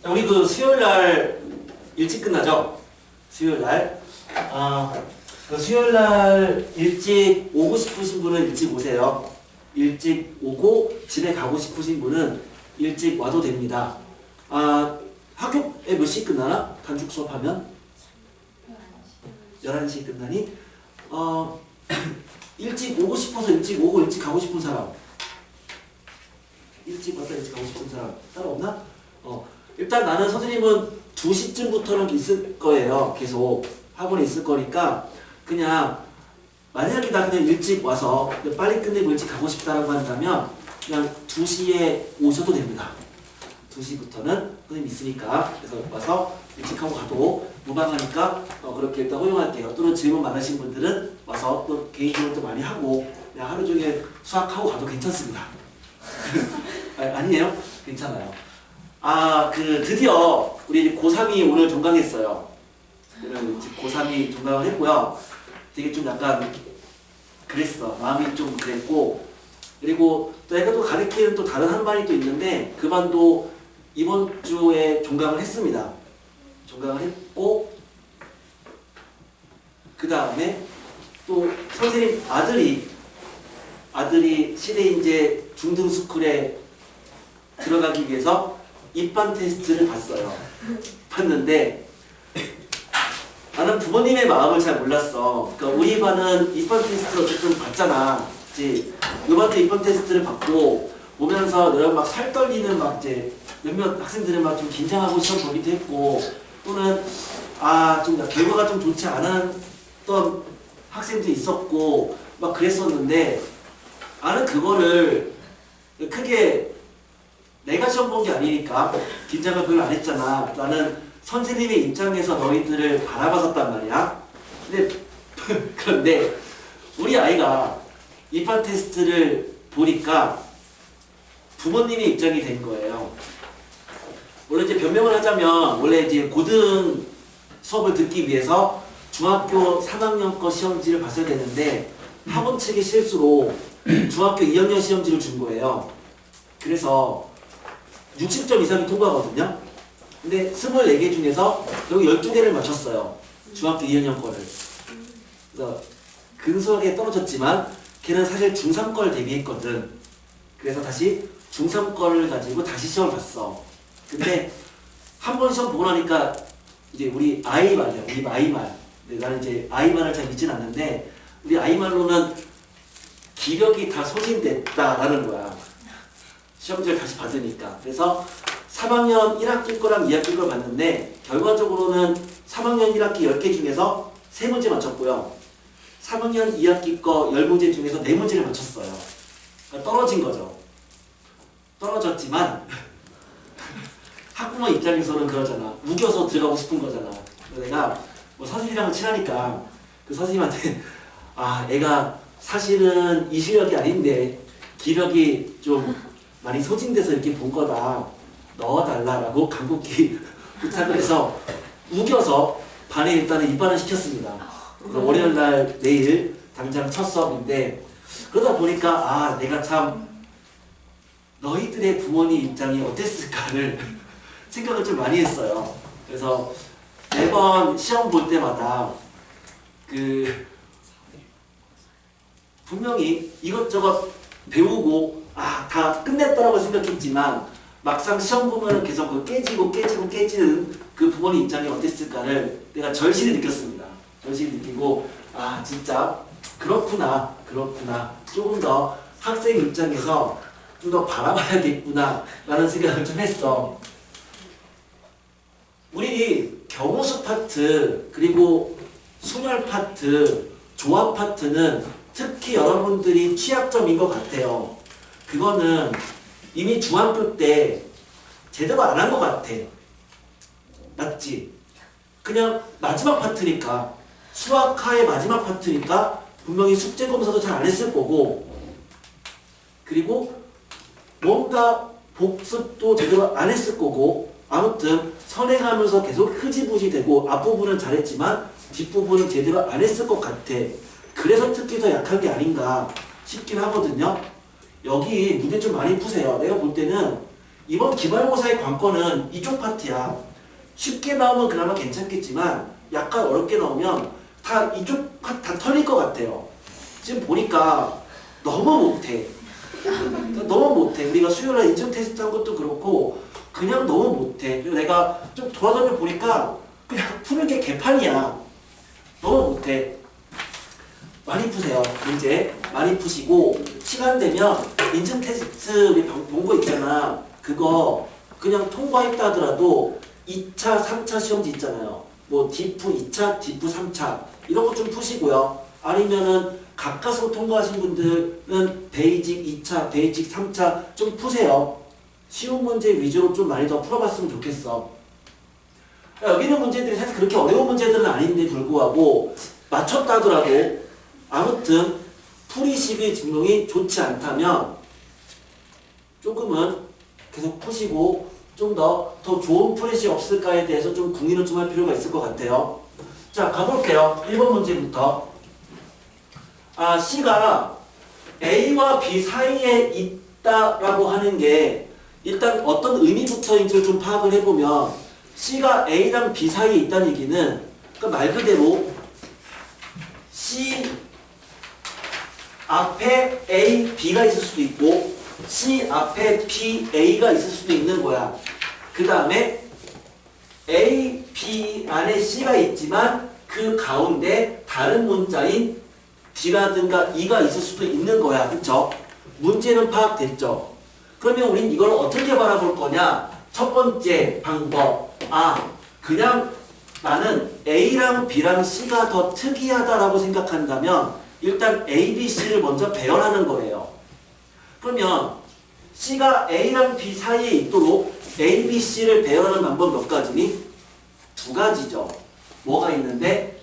우리 그 수요일 날 일찍 끝나죠? 수요일 날. 그 수요일 날 일찍 오고 싶으신 분은 일찍 오세요. 일찍 오고 집에 가고 싶으신 분은 일찍 와도 됩니다. 학교에 몇 시에 끝나나? 단축 수업하면? 11시에 끝나니? 일찍 오고 싶어서 일찍 오고 일찍 가고 싶은 사람. 일찍 왔다 일찍 가고 싶은 사람 따로 없나? 일단 나는 선생님은 2시쯤부터는 있을 거예요. 계속 학원에 있을 거니까 그냥 만약에 나 그냥 일찍 와서 빨리 끝내고 일찍 가고 싶다라고 한다면 그냥 2시에 오셔도 됩니다. 2시부터는 선생님 있으니까 그래서 와서 일찍 하고 가도 무방하니까 그렇게 일단 허용할게요. 또는 질문 많으신 분들은 와서 또 개인적으로 또 많이 하고 그냥 하루 종일 수학하고 가도 괜찮습니다. 아니에요? 괜찮아요. 드디어 우리 고3이 오늘 종강했어요. 오늘 고3이 종강을 했고요. 되게 좀 약간 그랬어. 마음이 좀 그랬고, 그리고 또 내가 또 가르치는 또 다른 한 반이 또 있는데 그 반도 이번 주에 종강을 했습니다. 종강을 했고, 그 다음에 또 선생님 아들이 시대인재 중등스쿨에 들어가기 위해서 입반 테스트를 봤어요. 봤는데 나는 부모님의 마음을 잘 몰랐어. 그러니까 우리 반은 입반 테스트 어쨌든 봤잖아. 이제 요반도 입반 테스트를 받고 보면서 여러분 막 살 떨리는 막 이제 몇몇 학생들은 막 좀 긴장하고 시험 보기도 했고 또는 좀 결과가 좀 좋지 않았던 학생도 있었고 막 그랬었는데 나는 그거를 크게 내가 시험 본 게 아니니까 긴장을 별로 안 했잖아. 나는 선생님의 입장에서 너희들을 바라봤었단 말이야. 그런데 우리 아이가 입학 테스트를 보니까 부모님의 입장이 된 거예요. 원래 이제 변명을 하자면 원래 이제 고등 수업을 듣기 위해서 중학교 3학년 거 시험지를 봤어야 되는데 학원 측의 실수로 중학교 2학년 시험지를 준 거예요. 그래서 60점 이상이 통과하거든요. 근데 24개 중에서 여기 12개를 맞췄어요. 중학교 2학년 거를. 그래서 근소하게 떨어졌지만 걔는 사실 중3 걸 대비했거든. 그래서 다시 중3 거를 가지고 다시 시험을 봤어. 근데 한 번 시험 보고 나니까 이제 우리 아이 말이야. 우리 아이 말. 나는 이제 아이 말을 잘 믿진 않는데 우리 아이 말로는 기력이 다 소진됐다라는 거야. 시험지를 다시 받으니까. 그래서 3학년 1학기 거랑 2학기 걸 봤는데 결과적으로는 3학년 1학기 10개 중에서 3문제 맞췄고요. 3학년 2학기 거 10문제 중에서 4문제를 맞췄어요. 그러니까 떨어진 거죠. 떨어졌지만 학부모 입장에서는 그러잖아. 우겨서 들어가고 싶은 거잖아. 내가 뭐 선생님이랑 친하니까 그 선생님한테 애가 사실은 이 실력이 아닌데 기력이 좀 많이 소진돼서 이렇게 본 거다. 넣어달라고 간곡히 부탁을 해서 우겨서 반에 일단은 입반을 시켰습니다. 그래서 월요일날 내일 당장 첫 수업인데 그러다 보니까 내가 참 너희들의 부모님 입장이 어땠을까를 생각을 좀 많이 했어요. 그래서 매번 시험 볼 때마다 분명히 이것저것 배우고 다 끝냈다라고 생각했지만 막상 시험 보면 계속 깨지는 그 부모님 입장이 어땠을까를 내가 절실히 느꼈습니다. 절실히 느끼고 진짜 그렇구나 조금 더 학생 입장에서 좀 더 바라봐야겠구나 라는 생각을 좀 했어. 우리 경우수 파트 그리고 순열 파트 조합 파트는 특히 여러분들이 취약점인 것 같아요. 그거는 이미 중학교 때 제대로 안 한 것 같아. 맞지? 그냥 마지막 파트니까 수학하의 마지막 파트니까 분명히 숙제 검사도 잘 안 했을 거고 그리고 뭔가 복습도 제대로 안 했을 거고 아무튼 선행하면서 계속 흐지부지 되고 앞부분은 잘했지만 뒷부분은 제대로 안 했을 것 같아. 그래서 특히 더 약한 게 아닌가 싶긴 하거든요. 여기 문제 좀 많이 푸세요. 내가 볼 때는 이번 기말고사의 관건은 이쪽 파트야. 쉽게 나오면 그나마 괜찮겠지만 약간 어렵게 나오면 다 이쪽 파트 다 털릴 것 같아요. 지금 보니까 너무 못해. 너무 못해. 우리가 수요일날 인증 테스트 한 것도 그렇고 그냥 너무 못해. 그리고 내가 좀 돌아다녀 보니까 그냥 푸는 게 개판이야. 너무 못해. 많이 푸세요. 문제 많이 푸시고 시간 되면 인증 테스트 우리 본 거 있잖아. 그거 그냥 통과했다 하더라도 2차, 3차 시험지 있잖아요. 뭐 디프 2차, 디프 3차 이런 거 좀 푸시고요. 아니면은 가까스로 통과하신 분들은 베이직 2차, 베이직 3차 좀 푸세요. 쉬운 문제 위주로 좀 많이 더 풀어봤으면 좋겠어. 여기 있는 문제들이 사실 그렇게 어려운 문제들은 아닌데 불구하고 맞췄다 하더라도 아무튼 풀이식의 증명이 좋지 않다면 조금은 계속 푸시고 좀 더 좋은 풀이식 없을까에 대해서 좀 궁리를 좀 할 필요가 있을 것 같아요. 자, 가볼게요. 1번 문제부터. C가 A와 B 사이에 있다라고 하는 게 일단 어떤 의미부터인지를 좀 파악을 해보면 C가 A랑 B 사이에 있다는 얘기는 그러니까 말 그대로 C 앞에 A, B가 있을 수도 있고 C 앞에 B, A가 있을 수도 있는 거야. 그 다음에 A, B 안에 C가 있지만 그 가운데 다른 문자인 D라든가 E가 있을 수도 있는 거야. 그쵸? 문제는 파악됐죠? 그러면 우린 이걸 어떻게 바라볼 거냐? 첫 번째 방법. 그냥 나는 A랑 B랑 C가 더 특이하다라고 생각한다면 일단 A, B, C를 먼저 배열하는 거예요. 그러면 C가 A랑 B 사이에 있도록 A, B, C를 배열하는 방법 몇 가지니? 두 가지죠. 뭐가 있는데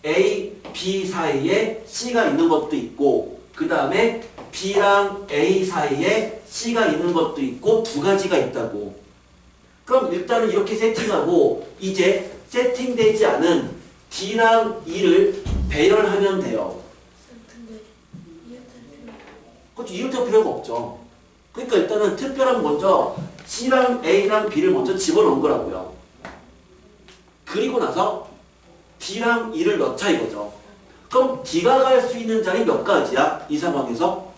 A, B 사이에 C가 있는 것도 있고 그 다음에 B랑 A 사이에 C가 있는 것도 있고 두 가지가 있다고. 그럼 일단은 이렇게 세팅하고 이제 세팅되지 않은 D랑 E를 배열하면 돼요. 그렇죠. 이웃할 필요가 없죠. 그러니까 일단은 특별한 먼저 C랑 A랑 B를 먼저 집어넣은 거라고요. 그리고 나서 D랑 E를 넣자 이거죠. 그럼 D가 갈 수 있는 자리 몇 가지야? 이 상황에서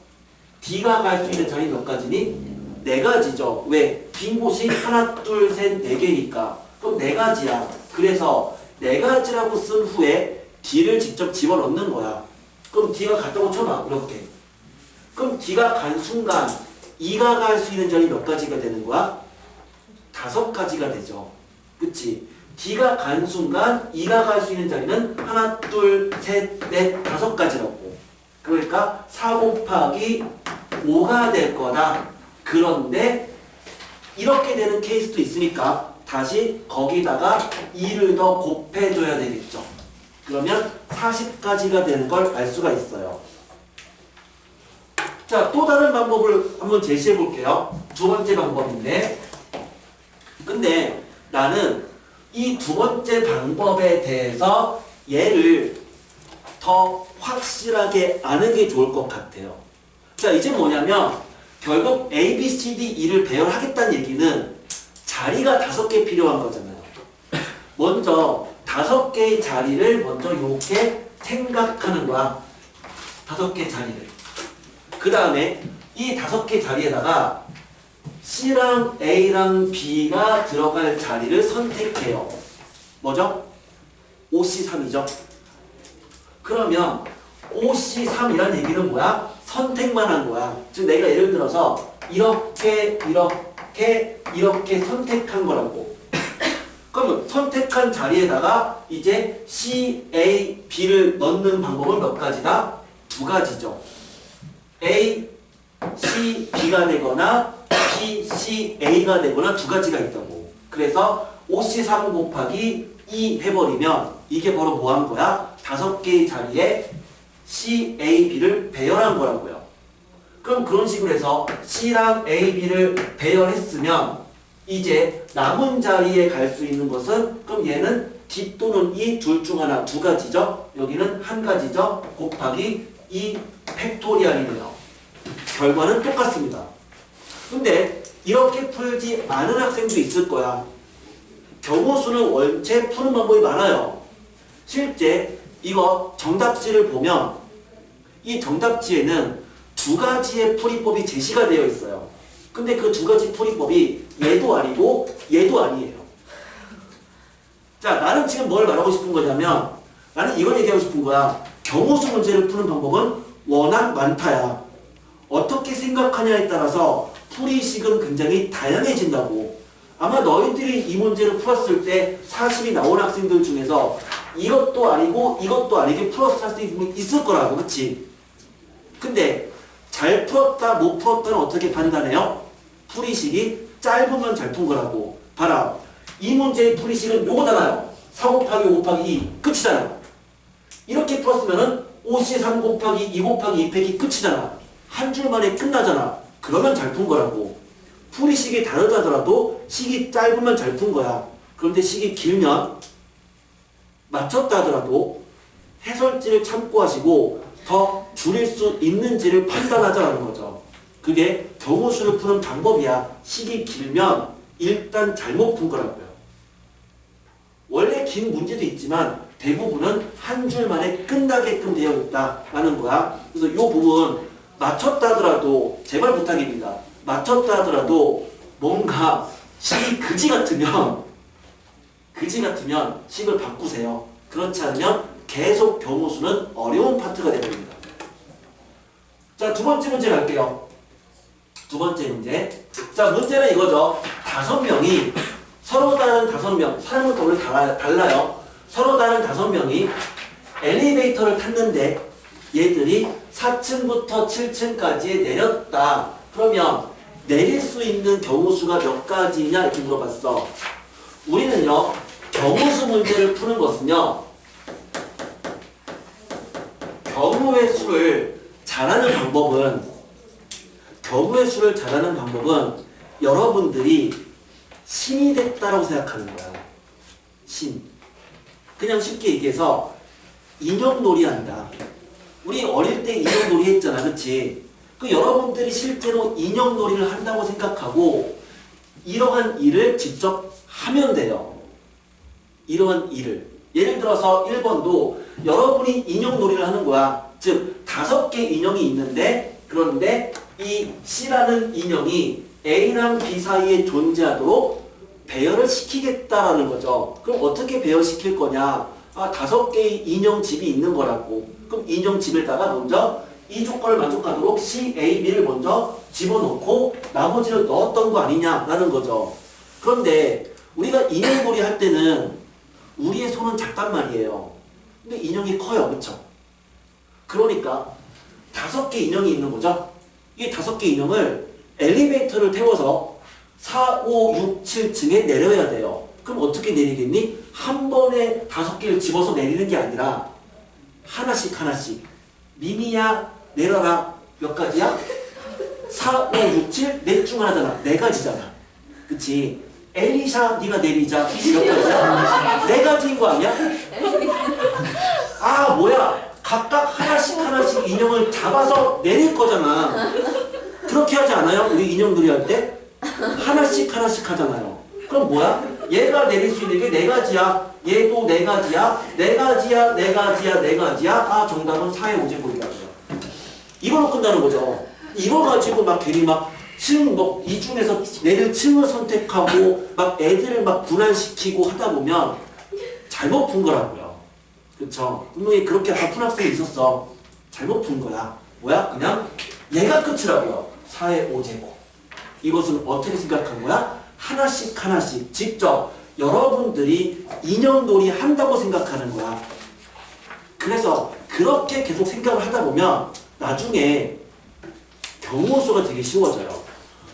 D가 갈 수 있는 자리 몇 가지니? 네 가지죠. 왜? 빈 곳이 하나, 둘, 셋, 네 개니까. 그럼 네 가지야. 그래서 네 가지라고 쓴 후에 D를 직접 집어넣는 거야. 그럼 D가 갔다고 쳐봐. 이렇게. 그럼 D가 간 순간 E가 갈 수 있는 자리 몇 가지가 되는 거야? 5가지가 되죠. 그치? D가 간 순간 E가 갈 수 있는 자리는 하나, 둘, 셋, 넷, 5가지라고. 그러니까 4 곱하기 5가 될 거다. 그런데 이렇게 되는 케이스도 있으니까 다시 거기다가 2를 더 곱해줘야 되겠죠. 그러면 40가지가 되는 걸 알 수가 있어요. 자, 또 다른 방법을 한번 제시해 볼게요. 두 번째 방법인데 근데 나는 이 두 번째 방법에 대해서 얘를 더 확실하게 아는 게 좋을 것 같아요. 자, 이제 뭐냐면 결국 A, B, C, D, E를 배열하겠다는 얘기는 자리가 5개 필요한 거잖아요. 먼저 5개의 자리를 먼저 이렇게 생각하는 거야. 5개 자리를. 그 다음에 이 5개 자리에다가 C랑 A랑 B가 들어갈 자리를 선택해요. 뭐죠? OC3이죠. 그러면 OC3이라는 얘기는 뭐야? 선택만 한 거야. 즉 내가 예를 들어서 이렇게 선택한 거라고. 그러면 선택한 자리에다가 이제 C, A, B를 넣는 방법은 몇 가지다? 2가지죠. A, C, B가 되거나 B, C, A가 되거나 2가지가 있다고. 그래서 OC3 곱하기 2 해버리면 이게 바로 뭐 한 거야? 5개의 자리에 C, A, B를 배열한 거라고요. 그럼 그런 식으로 해서 C랑 A, B를 배열했으면 이제 남은 자리에 갈 수 있는 것은 그럼 얘는 D 또는 E 둘 중 하나 2가지죠. 여기는 1가지죠. 곱하기 2 팩토리얼이네요. 결과는 똑같습니다. 근데 이렇게 풀지 않은 학생도 있을 거야. 경우수는 원체 푸는 방법이 많아요. 실제 이거 정답지를 보면 이 정답지에는 두 가지의 풀이법이 제시가 되어 있어요. 근데 그 두 가지 풀이법이 얘도 아니고 얘도 아니에요. 자, 나는 지금 뭘 말하고 싶은 거냐면 나는 이걸 얘기하고 싶은 거야. 경우수 문제를 푸는 방법은 워낙 많다야. 어떻게 생각하냐에 따라서 풀이식은 굉장히 다양해진다고. 아마 너희들이 이 문제를 풀었을 때 40이 나온 학생들 중에서 이것도 아니고 이것도 아니게 풀었을 학생이 있을 거라고. 그치? 근데 잘 풀었다 못 풀었다는 어떻게 판단해요? 풀이식이 짧으면 잘 푼 거라고. 봐라. 이 문제의 풀이식은 요거잖아요. 4 곱하기 5 곱하기 2 끝이잖아. 이렇게 풀었으면은 5시 3 곱하기 2 곱하기 2 팩이 끝이잖아. 한 줄 만에 끝나잖아. 그러면 잘 푼 거라고. 풀이식이 다르다더라도 식이 짧으면 잘 푼 거야. 그런데 식이 길면 맞췄다 하더라도 해설지를 참고하시고 더 줄일 수 있는지를 판단하자는 거죠. 그게 경우수를 푸는 방법이야. 식이 길면 일단 잘못 푼 거라고요. 원래 긴 문제도 있지만 대부분은 한 줄 만에 끝나게끔 되어 있다라는 거야. 그래서 이 부분 맞췄다 하더라도 제발 부탁입니다. 맞췄다 하더라도 뭔가 식이 그지 같으면 식을 바꾸세요. 그렇지 않으면 계속 경우수는 어려운 파트가 되어버립니다. 자, 두 번째 문제 갈게요. 두 번째 문제. 자, 문제는 이거죠. 5명이 서로 다른 5명, 사람은 원래 달라요. 서로 다른 5명이 엘리베이터를 탔는데 얘들이 4층부터 7층까지 내렸다. 그러면 내릴 수 있는 경우수가 몇 가지냐 이렇게 물어봤어. 우리는요, 경우수 문제를 푸는 것은요, 경우의 수를 잘하는 방법은 여러분들이 신이 됐다라고 생각하는 거야. 신. 그냥 쉽게 얘기해서 인형놀이 한다. 우리 어릴 때 인형놀이 했잖아. 그치? 그 여러분들이 실제로 인형놀이를 한다고 생각하고 이러한 일을 직접 하면 돼요. 이러한 일을. 예를 들어서 1번도 여러분이 인형놀이를 하는 거야. 즉 5개 인형이 있는데 그런데 이 C라는 인형이 A랑 B 사이에 존재하도록 배열을 시키겠다라는 거죠. 그럼 어떻게 배열시킬 거냐? 5개의 인형집이 있는 거라고. 그럼 인형집에다가 먼저 이 조건을 만족하도록 C, A, B를 먼저 집어넣고 나머지를 넣었던 거 아니냐라는 거죠. 그런데 우리가 인형놀이 할 때는 우리의 손은 작단 말이에요. 근데 인형이 커요. 그쵸? 그러니까 5개 인형이 있는 거죠. 이 5개 인형을 엘리베이터를 태워서 4, 5, 6, 7층에 내려야 돼요. 그럼 어떻게 내리겠니? 한 번에 5개를 집어서 내리는 게 아니라 하나씩 미미야 내려라. 몇 가지야? 4, 5, 6, 7 넷 중 하나잖아. 4가지잖아. 그치? 엘리샤 네가 내리자. 몇 가지야? 4가지인 거 아니야? 뭐야? 각각 하나씩 인형을 잡아서 내릴 거잖아. 그렇게 하지 않아요? 우리 인형놀이 할 때? 하나씩 하잖아요. 그럼 뭐야? 얘가 내릴 수 있는 게 4가지야. 얘도 4가지야. 4가지야. 정답은 4의 5제곱이라고요. 이걸로 끝나는 거죠. 이거 가지고 막 괜히 이 중에서 내릴 층을 선택하고 막 애들을 분할시키고 하다 보면 잘못 푼 거라고요. 그쵸? 분명히 그렇게 다 푼 학생이 있었어. 잘못 푼 거야. 뭐야? 그냥 얘가 끝이라고요. 4의 5제곱. 이것은 어떻게 생각한 거야? 하나씩 직접 여러분들이 인형놀이 한다고 생각하는 거야. 그래서 그렇게 계속 생각을 하다 보면 나중에 경우수가 되게 쉬워져요.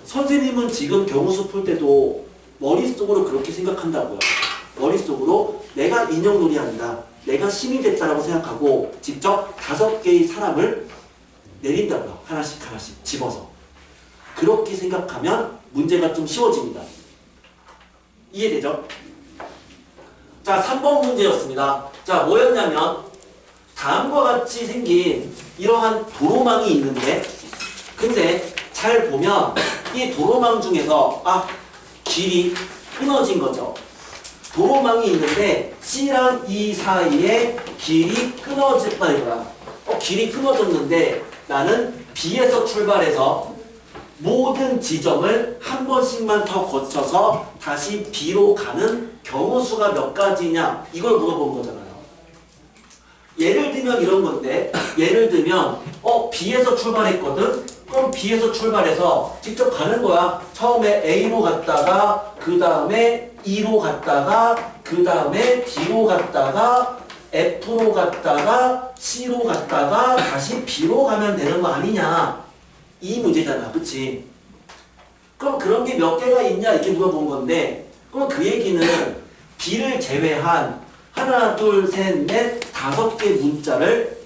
선생님은 지금 경우수 풀 때도 머릿속으로 그렇게 생각한다고요. 머릿속으로 내가 인형놀이 한다. 내가 신이 됐다라고 생각하고 직접 5개의 사람을 내린다고요. 하나씩 집어서. 그렇게 생각하면 문제가 좀 쉬워집니다. 이해되죠? 자, 3번 문제였습니다. 자, 뭐였냐면 다음과 같이 생긴 이러한 도로망이 있는데 근데 잘 보면 이 도로망 중에서 길이 끊어진 거죠. 도로망이 있는데 C랑 E 사이에 길이 끊어졌다 이거야. 길이 끊어졌는데 나는 B에서 출발해서 모든 지점을 한 번씩만 더 거쳐서 다시 B로 가는 경우 수가 몇 가지냐 이걸 물어본 거잖아요. 예를 들면 이런 건데, 예를 들면 B에서 출발했거든. 그럼 B에서 출발해서 직접 가는 거야. 처음에 A로 갔다가 그 다음에 E로 갔다가 그 다음에 D로 갔다가 F로 갔다가 C로 갔다가 다시 B로 가면 되는 거 아니냐 이 문제잖아. 그치? 그럼 그런 게 몇 개가 있냐 이렇게 물어본 건데, 그럼 그 얘기는 B를 제외한 하나, 둘, 셋, 넷, 5개 문자를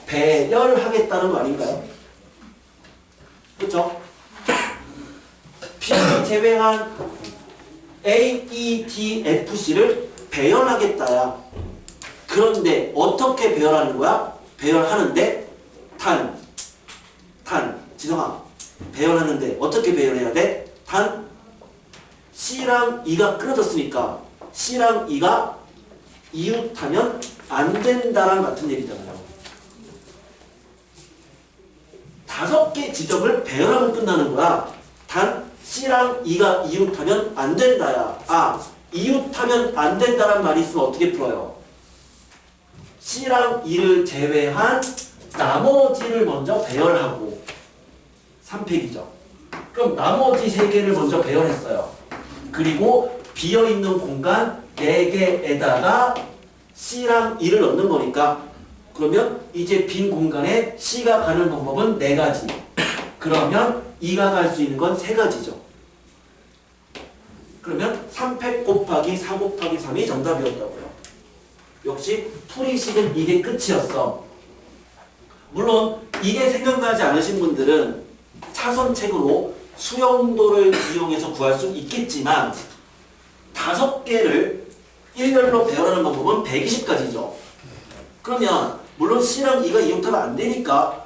배열하겠다는 거 아닌가요? 그쵸? B를 제외한 A, E, D, F, C를 배열하겠다야. 그런데 어떻게 배열하는 거야? 배열하는데 지성아, 배열하는데 어떻게 배열해야 돼? C랑 E가 끊어졌으니까 C랑 E가 이웃하면 안 된다랑 같은 얘기잖아요. 5개 지점을 배열하면 끝나는 거야. 단 C랑 E가 이웃하면 안 된다야. 이웃하면 안 된다란 말이 있으면 어떻게 풀어요? C랑 E를 제외한 나머지를 먼저 배열하고 3팩이죠. 그럼 나머지 3개를 먼저 배열했어요. 그리고 비어있는 공간 4개에다가 C랑 E를 넣는 거니까, 그러면 이제 빈 공간에 C가 가는 방법은 4가지. 그러면 E가 갈 수 있는 건 3가지죠. 그러면 3팩 곱하기 4 곱하기 3이 정답이었다고요. 역시 풀이식은 이게 끝이었어. 물론 이게 생각나지 않으신 분들은 차선책으로 수영도를 이용해서 구할 수 있겠지만 5개를 일렬로 배열하는 방법은 120가지죠. 그러면 물론 C랑 E가 이웃하면 안 되니까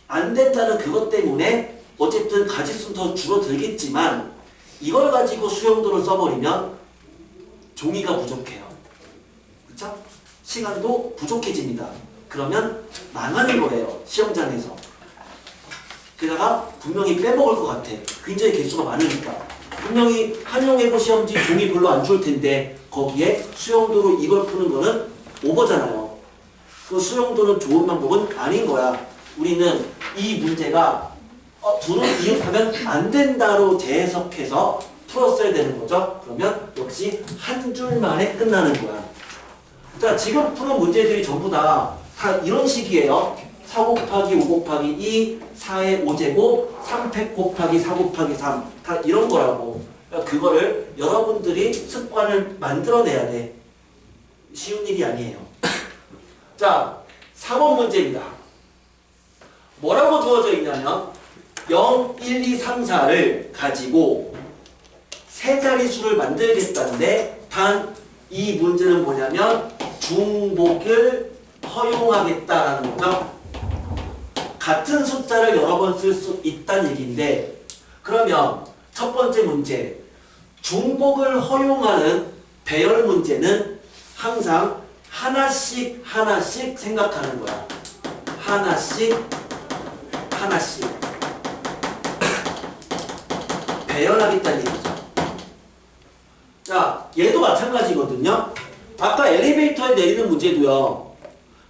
안 된다는 그것 때문에 어쨌든 가지수는 더 줄어들겠지만 이걸 가지고 수용도를 써버리면 종이가 부족해요. 그쵸? 시간도 부족해집니다. 그러면 망하는 거예요. 시험장에서. 게다가 분명히 빼먹을 것 같아. 굉장히 개수가 많으니까. 분명히 한용예고 시험지 종이 별로 안 줄 텐데 거기에 수용도로 이걸 푸는 거는 오버잖아요. 그 수용도는 좋은 방법은 아닌 거야. 우리는 이 문제가 둘은 이웃하면 안 된다로 재해석해서 풀었어야 되는 거죠. 그러면 역시 한 줄만에 끝나는 거야. 자, 지금 푸는 문제들이 전부 다 이런 식이에요. 4 곱하기 5 곱하기 2, 4의 5제곱, 3팩 곱하기 4 곱하기 3. 다 이런 거라고. 그거를 여러분들이 습관을 만들어내야 돼. 쉬운 일이 아니에요. 자, 4번 문제입니다. 뭐라고 주어져 있냐면 0, 1, 2, 3, 4를 가지고 세 자릿수를 만들겠다는데 단 이 문제는 뭐냐면 중복을 허용하겠다라는 거죠. 같은 숫자를 여러 번 쓸 수 있다는 얘기인데, 그러면 첫 번째 문제, 중복을 허용하는 배열 문제는 항상 하나씩 생각하는 거야. 하나씩 배열하겠다는 얘기죠. 자, 얘도 마찬가지거든요. 아까 엘리베이터에 내리는 문제도요.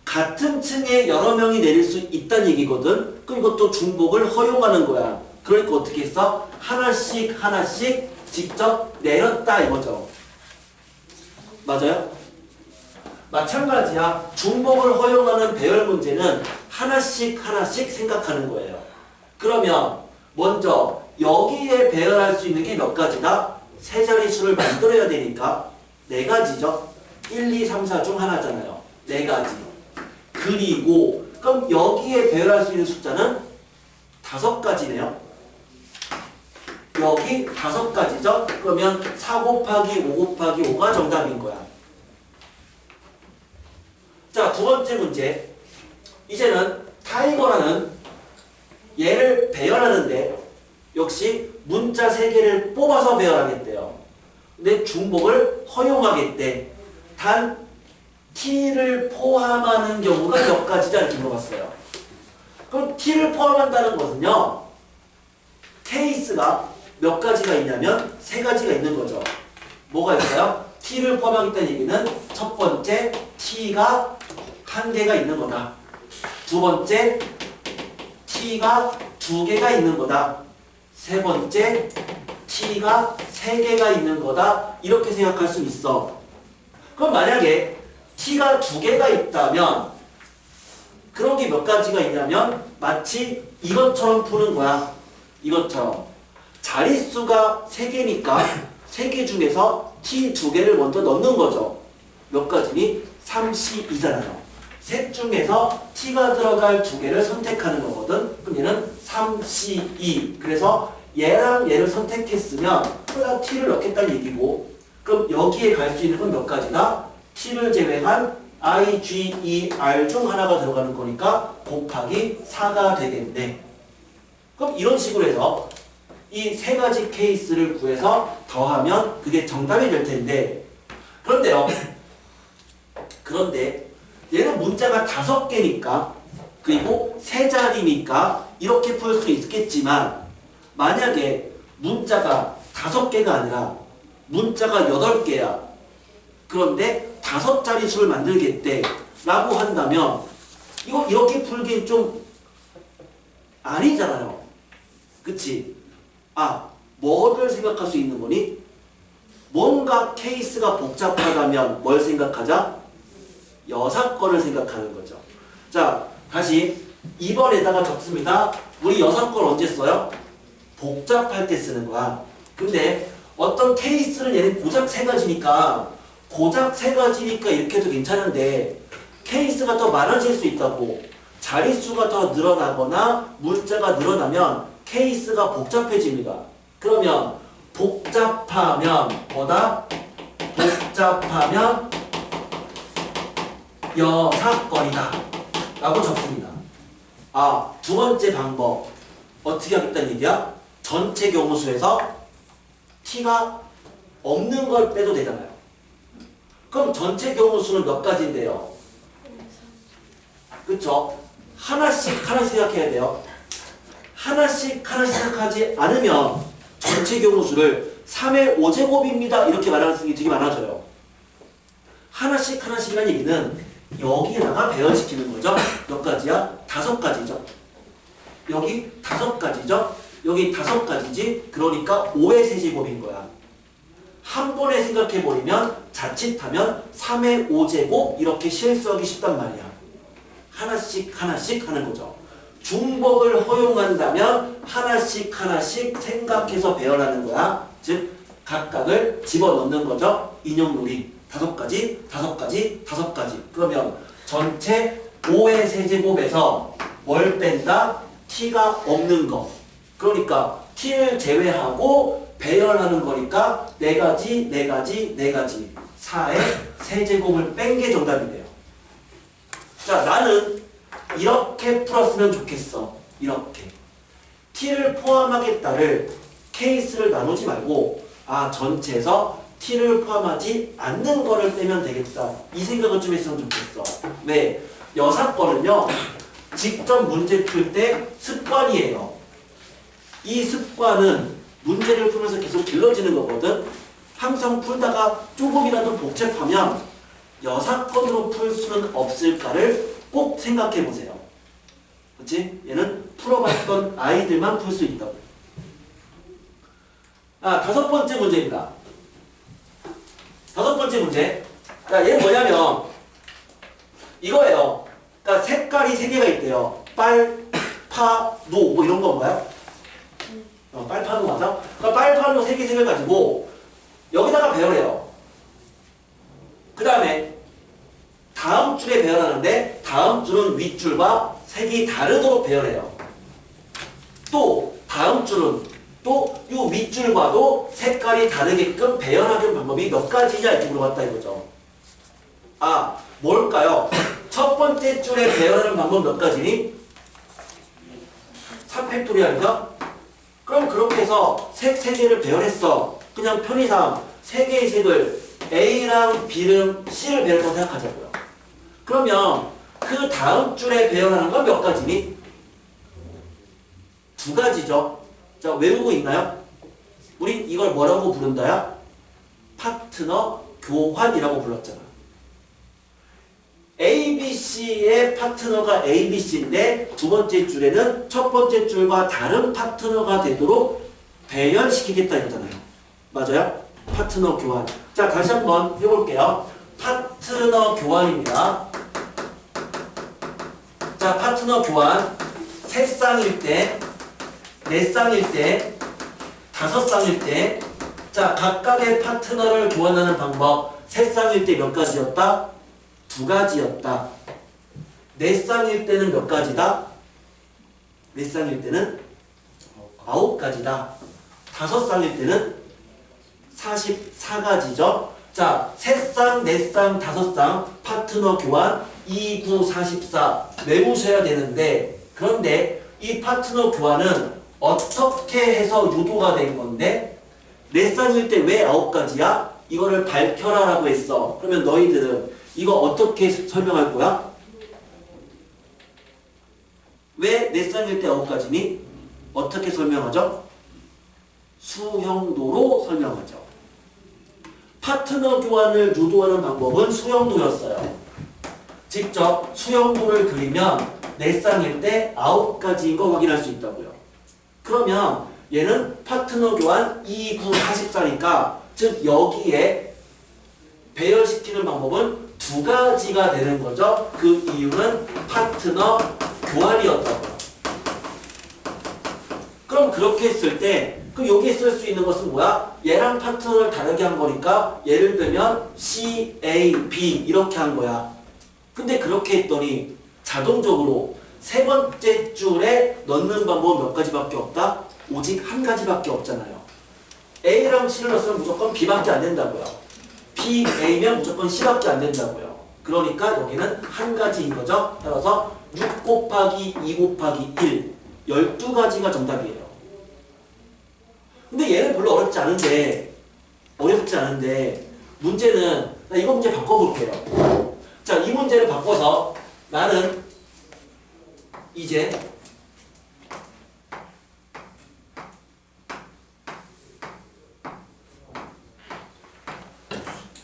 같은 층에 여러 명이 내릴 수 있다는 얘기거든. 그럼 이것도 중복을 허용하는 거야. 그러니까 어떻게 했어? 하나씩 직접 내렸다 이거죠. 맞아요? 마찬가지야. 중복을 허용하는 배열 문제는 하나씩 생각하는 거예요. 그러면 먼저 여기에 배열할 수 있는 게 몇 가지다? 세 자릿수를 만들어야 되니까 4가지죠. 1, 2, 3, 4 중 하나잖아요. 4가지. 그리고 그럼 여기에 배열할 수 있는 숫자는 5가지네요. 여기 5가지죠. 그러면 4 곱하기 5 곱하기 5가 정답인 거야. 자, 두 번째 문제. 이제는 타이거라는 얘를 배열하는데 역시 문자 3개를 뽑아서 배열하겠대요. 근데 중복을 허용하겠대. 단 t를 포함하는 경우가 몇 가지다 이렇게 물어봤어요. 그럼 t를 포함한다는 것은요. 케이스가 몇 가지가 있냐면 3가지가 있는 거죠. 뭐가 있어요? t를 포함하겠다는 얘기는 첫 번째 t가 1개가 있는 거다. 두 번째 t가 2개가 있는 거다. 세 번째 t가 3개가 있는 거다. 이렇게 생각할 수 있어. 그럼 만약에 t가 2개가 있다면 그런 게 몇 가지가 있냐면 마치 이것처럼 푸는 거야. 이것처럼 자릿수가 3개니까 3개 중에서 t 2개를 먼저 넣는 거죠. 몇 가지니? 32잖아요. 셋 중에서 t가 들어갈 2개를 선택하는 거거든. 그럼 얘는 32. 그래서 얘랑 얘를 선택했으면 그냥 t를 넣겠다는 얘기고, 그럼 여기에 갈 수 있는 건 몇 가지다? t를 제외한 i, g, e, r 중 하나가 들어가는 거니까 곱하기 4가 되겠네. 그럼 이런 식으로 해서 이 3가지 케이스를 구해서 더하면 그게 정답이 될 텐데, 그런데요. 그런데 얘는 문자가 5개니까 그리고 3자리니까 이렇게 풀 수 있겠지만, 만약에 문자가 5개가 아니라 문자가 8개야. 그런데 5자리 수를 만들겠대 라고 한다면 이거 이렇게 풀기 좀 아니잖아요. 그치? 아, 뭐를 생각할 수 있는 거니? 뭔가 케이스가 복잡하다면 뭘 생각하자? 여사건을 생각하는 거죠. 자, 다시 2번에다가 적습니다. 우리 여사건 언제 써요? 복잡할 때 쓰는 거야. 근데 어떤 케이스는 얘는 고작 3가지니까 이렇게 해도 괜찮은데 케이스가 더 많아질 수 있다고. 자릿수가 더 늘어나거나 문자가 늘어나면 케이스가 복잡해집니다. 그러면 복잡하면 뭐다? 복잡하면 여사건이다 라고 적습니다. 아, 두 번째 방법 어떻게 하겠다는 얘기야? 전체 경우수에서 t가 없는 걸 빼도 되잖아요. 그럼 전체 경우수는 몇 가지인데요? 그쵸? 하나씩 생각해야 돼요. 하나씩 생각하지 않으면 전체 경우수를 3의 5제곱입니다 이렇게 말하는 게 되게 많아져요. 하나씩이라는 얘기는 여기다가 배열시키는 거죠. 몇 가지야? 5가지죠. 여기 5가지죠. 여기 5가지지. 그러니까 5의 세제곱인 거야. 한 번에 생각해버리면 자칫하면 3의 5제곱 이렇게 실수하기 쉽단 말이야. 하나씩 하는 거죠. 중복을 허용한다면 하나씩 생각해서 배열하는 거야. 즉 각각을 집어넣는 거죠. 인형놀이. 5가지. 그러면 전체 5의 세제곱에서 뭘 뺀다? t가 없는 거. 그러니까 t를 제외하고 배열하는 거니까 4가지. 4의 세제곱을 뺀 게 정답이 돼요. 자, 나는 이렇게 풀었으면 좋겠어. 이렇게. t를 포함하겠다를 케이스를 나누지 말고 전체에서 t를 포함하지 않는 거를 빼면 되겠다. 이 생각을 좀 했으면 좋겠어. 왜? 여사건은요. 직접 문제 풀 때 습관이에요. 이 습관은 문제를 풀면서 계속 길러지는 거거든. 항상 풀다가 조금이라도 복잡하면 여사건으로 풀 수는 없을까를 꼭 생각해 보세요. 그렇지? 얘는 풀어봤던 아이들만 풀 수 있다고. 5번째 문제입니다. 5번째 문제. 자, 얘는 뭐냐면 이거예요. 그러니까 색깔이 3개가 있대요. 빨, 파, 노 뭐 이런 건가요? 빨파노 맞아? 그러니까 빨파노 3개 색을 가지고 여기다가 배열해요. 그 다음에 다음 줄에 배열하는데 다음 줄은 윗줄과 색이 다르도록 배열해요. 또 다음 줄은 또 이 윗줄과도 색깔이 다르게끔 배열하는 방법이 몇 가지냐 이렇게 물어봤다 이거죠. 뭘까요? 첫 번째 줄에 배열하는 방법 몇 가지니? 3팩토리얼이죠? 그럼 그렇게 해서 색 3개를 배열했어. 그냥 편의상 3개의 색을 A랑 B랑 C를 배열했다고 생각하자고요. 그러면 그 다음 줄에 배열하는 건 몇 가지니? 2가지죠. 자, 외우고 있나요? 우린 이걸 뭐라고 부른다야? 파트너 교환이라고 불렀잖아. ABC의 파트너가 ABC인데 두 번째 줄에는 첫 번째 줄과 다른 파트너가 되도록 배열시키겠다 이거잖아요. 맞아요? 파트너 교환. 자, 다시 한번 해볼게요. 파트너 교환입니다. 자, 파트너 교환. 3쌍일 때, 4쌍일 때, 5쌍일 때, 자, 각각의 파트너를 교환하는 방법. 3쌍일 때 몇 가지였다? 2가지였다. 4쌍일 때는 몇 가지다? 4쌍일 때는 9가지다. 5쌍일 때는 44가지죠. 자, 3쌍, 4쌍, 5쌍 파트너 교환 2, 9, 44 외우셔야 되는데, 그런데 이 파트너 교환은 어떻게 해서 유도가 된 건데 4쌍일 때 왜 9가지야? 이거를 밝혀라 라고 했어. 그러면 너희들은 이거 어떻게 설명할 거야? 왜 4쌍일 때 9가지니? 어떻게 설명하죠? 수형도로 설명하죠. 파트너 교환을 유도하는 방법은 수형도였어요. 직접 수형도를 그리면 4쌍일 때 9가지인 거 확인할 수 있다고요. 그러면 얘는 파트너 교환 2, 9, 44니까 즉 여기에 배열시키는 방법은 2가지가 되는 거죠. 그 이유는 파트너 교환이었다고요. 그럼 그렇게 했을 때 그럼 여기에 쓸 수 있는 것은 뭐야? 얘랑 파트너를 다르게 한 거니까 예를 들면 C, A, B 이렇게 한 거야. 근데 그렇게 했더니 자동적으로 세 번째 줄에 넣는 방법은 몇 가지밖에 없다? 오직 한 가지밖에 없잖아요. A랑 C를 넣었으면 무조건 B밖에 안 된다고요. B, A면 무조건 C밖에 안 된다고요. 그러니까 여기는 한 가지인 거죠. 따라서 6 곱하기 2 곱하기 1 12가지가 정답이에요. 근데 얘는 별로 어렵지 않은데 문제는 나 이거 문제 바꿔볼게요. 자, 이 문제를 바꿔서 나는 이제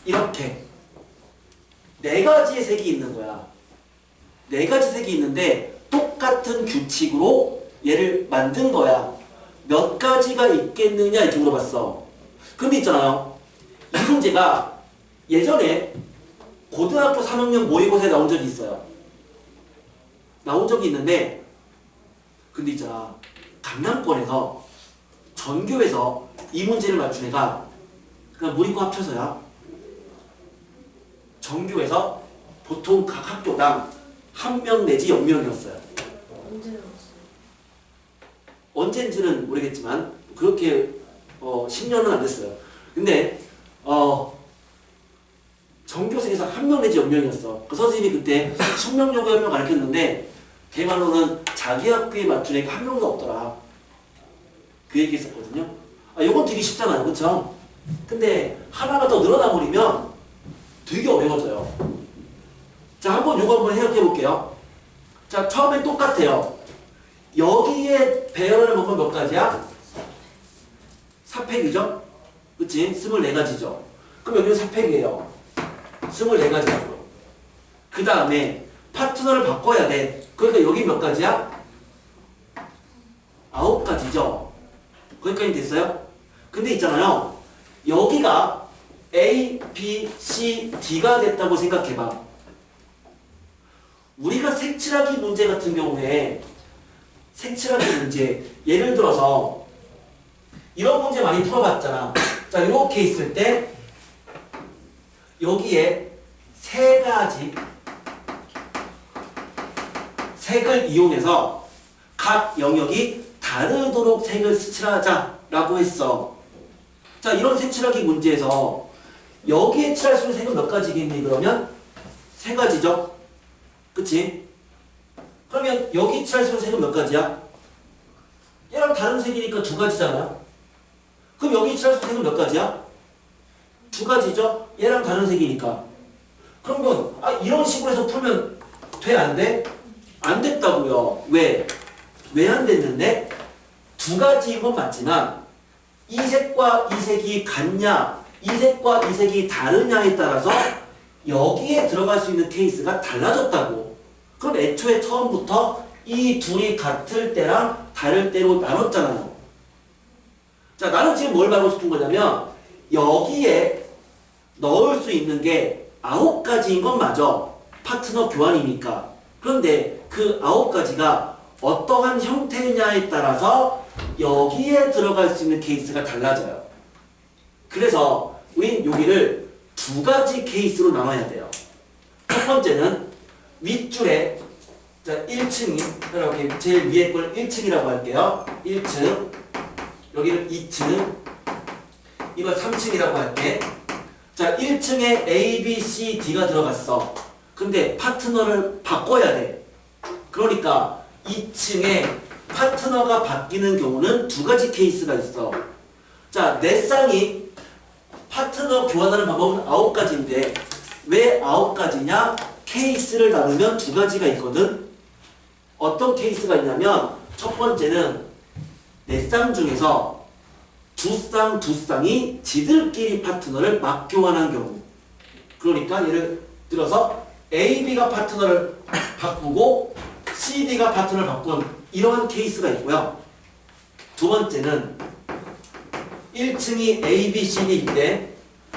이렇게 4가지의 색이 있는 거야. 4가지 색이 있는데 똑같은 규칙으로 얘를 만든 거야. 몇 가지가 있겠느냐 이렇게 물어봤어. 근데 있잖아요. 이 문제가 예전에 고등학교 3학년 모의고사에 나온 적이 있어요. 나온 적이 있는데 근데 있잖아. 강남권에서 전교에서 이 문제를 맞춘 애가 그냥 모의고 합쳐서야. 전교에서 보통 각 학교당 1명 내지 0명이었어요. 언제 나왔어? 언젠지는 모르겠지만 그렇게 10년은 안 됐어요. 근데 전교생에서 1명 내지 0명이었어. 그 선생님이 그때 숙명여고 1명 가르쳤는데 걔 말로는 자기 학교에 맞춘 애가 1명도 없더라. 그 얘기 했었거든요. 요건 되게 쉽잖아요. 그쵸? 근데 하나가 더 늘어나 버리면 되게 어려워져요. 자, 요거 한번 생각해 볼게요. 자, 처음엔 똑같아요. 여기에 배열하는 방법 몇 가지야? 4팩이죠? 그치? 24가지죠? 그럼 여기는 4팩이에요. 24가지라고요. 그 다음에 파트너를 바꿔야 돼. 그러니까 여기 몇 가지야? 9가지죠? 거기까지 됐어요? 근데 있잖아요. 여기가 A, B, C, D가 됐다고 생각해봐. 우리가 색칠하기 문제 같은 경우에 색칠하기 문제 예를 들어서 이런 문제 많이 풀어봤잖아. 자, 이렇게 있을 때 여기에 3가지 색을 이용해서 각 영역이 다르도록 색을 칠하자 라고 했어. 자, 이런 색칠하기 문제에서 여기에 칠할 수 있는 색은 몇 가지겠니? 그러면 3가지죠? 그치? 그러면 여기 칠할 수 있는 색은 몇 가지야? 얘랑 다른 색이니까 두 가지잖아. 그럼 여기 칠할 색은 몇 가지야? 두 가지죠? 얘랑 다른 색이니까. 그러면 이런 식으로 해서 풀면 돼? 안 돼? 안 됐다고요. 왜? 왜 안 됐는데? 두 가지인 건 맞지만 이 색과 이 색이 같냐 이 색과 이 색이 다르냐에 따라서 여기에 들어갈 수 있는 케이스가 달라졌다고. 그럼 애초에 처음부터 이 둘이 같을 때랑 다를 때로 나눴잖아요. 자, 나는 지금 뭘 말하고 싶은 거냐면 여기에 넣을 수 있는 게 9가지인 건 맞아. 파트너 교환이니까. 그런데 그 9가지가 어떠한 형태냐에 따라서 여기에 들어갈 수 있는 케이스가 달라져요. 그래서 우린 여기를 두 가지 케이스로 나눠야 돼요. 첫 번째는 윗줄에 1층이 이렇게 제일 위에 걸 1층이라고 할게요. 1층 여기는 2층 이걸 3층이라고 할게. 자, 1층에 A, B, C, D가 들어갔어. 근데 파트너를 바꿔야 돼. 그러니까 2층에 파트너가 바뀌는 경우는 두 가지 케이스가 있어. 자, 내 쌍이 파트너 교환하는 방법은 9가지인데 왜 9가지냐? 케이스를 나누면 두 가지가 있거든. 어떤 케이스가 있냐면 첫 번째는 내 쌍 중에서 두 쌍이 지들끼리 파트너를 막 교환한 경우. 그러니까 예를 들어서 A, B가 파트너를 바꾸고 C, D가 파트너를 바꾼 이러한 케이스가 있고요. 두 번째는 1층이 A, B, C, D일 때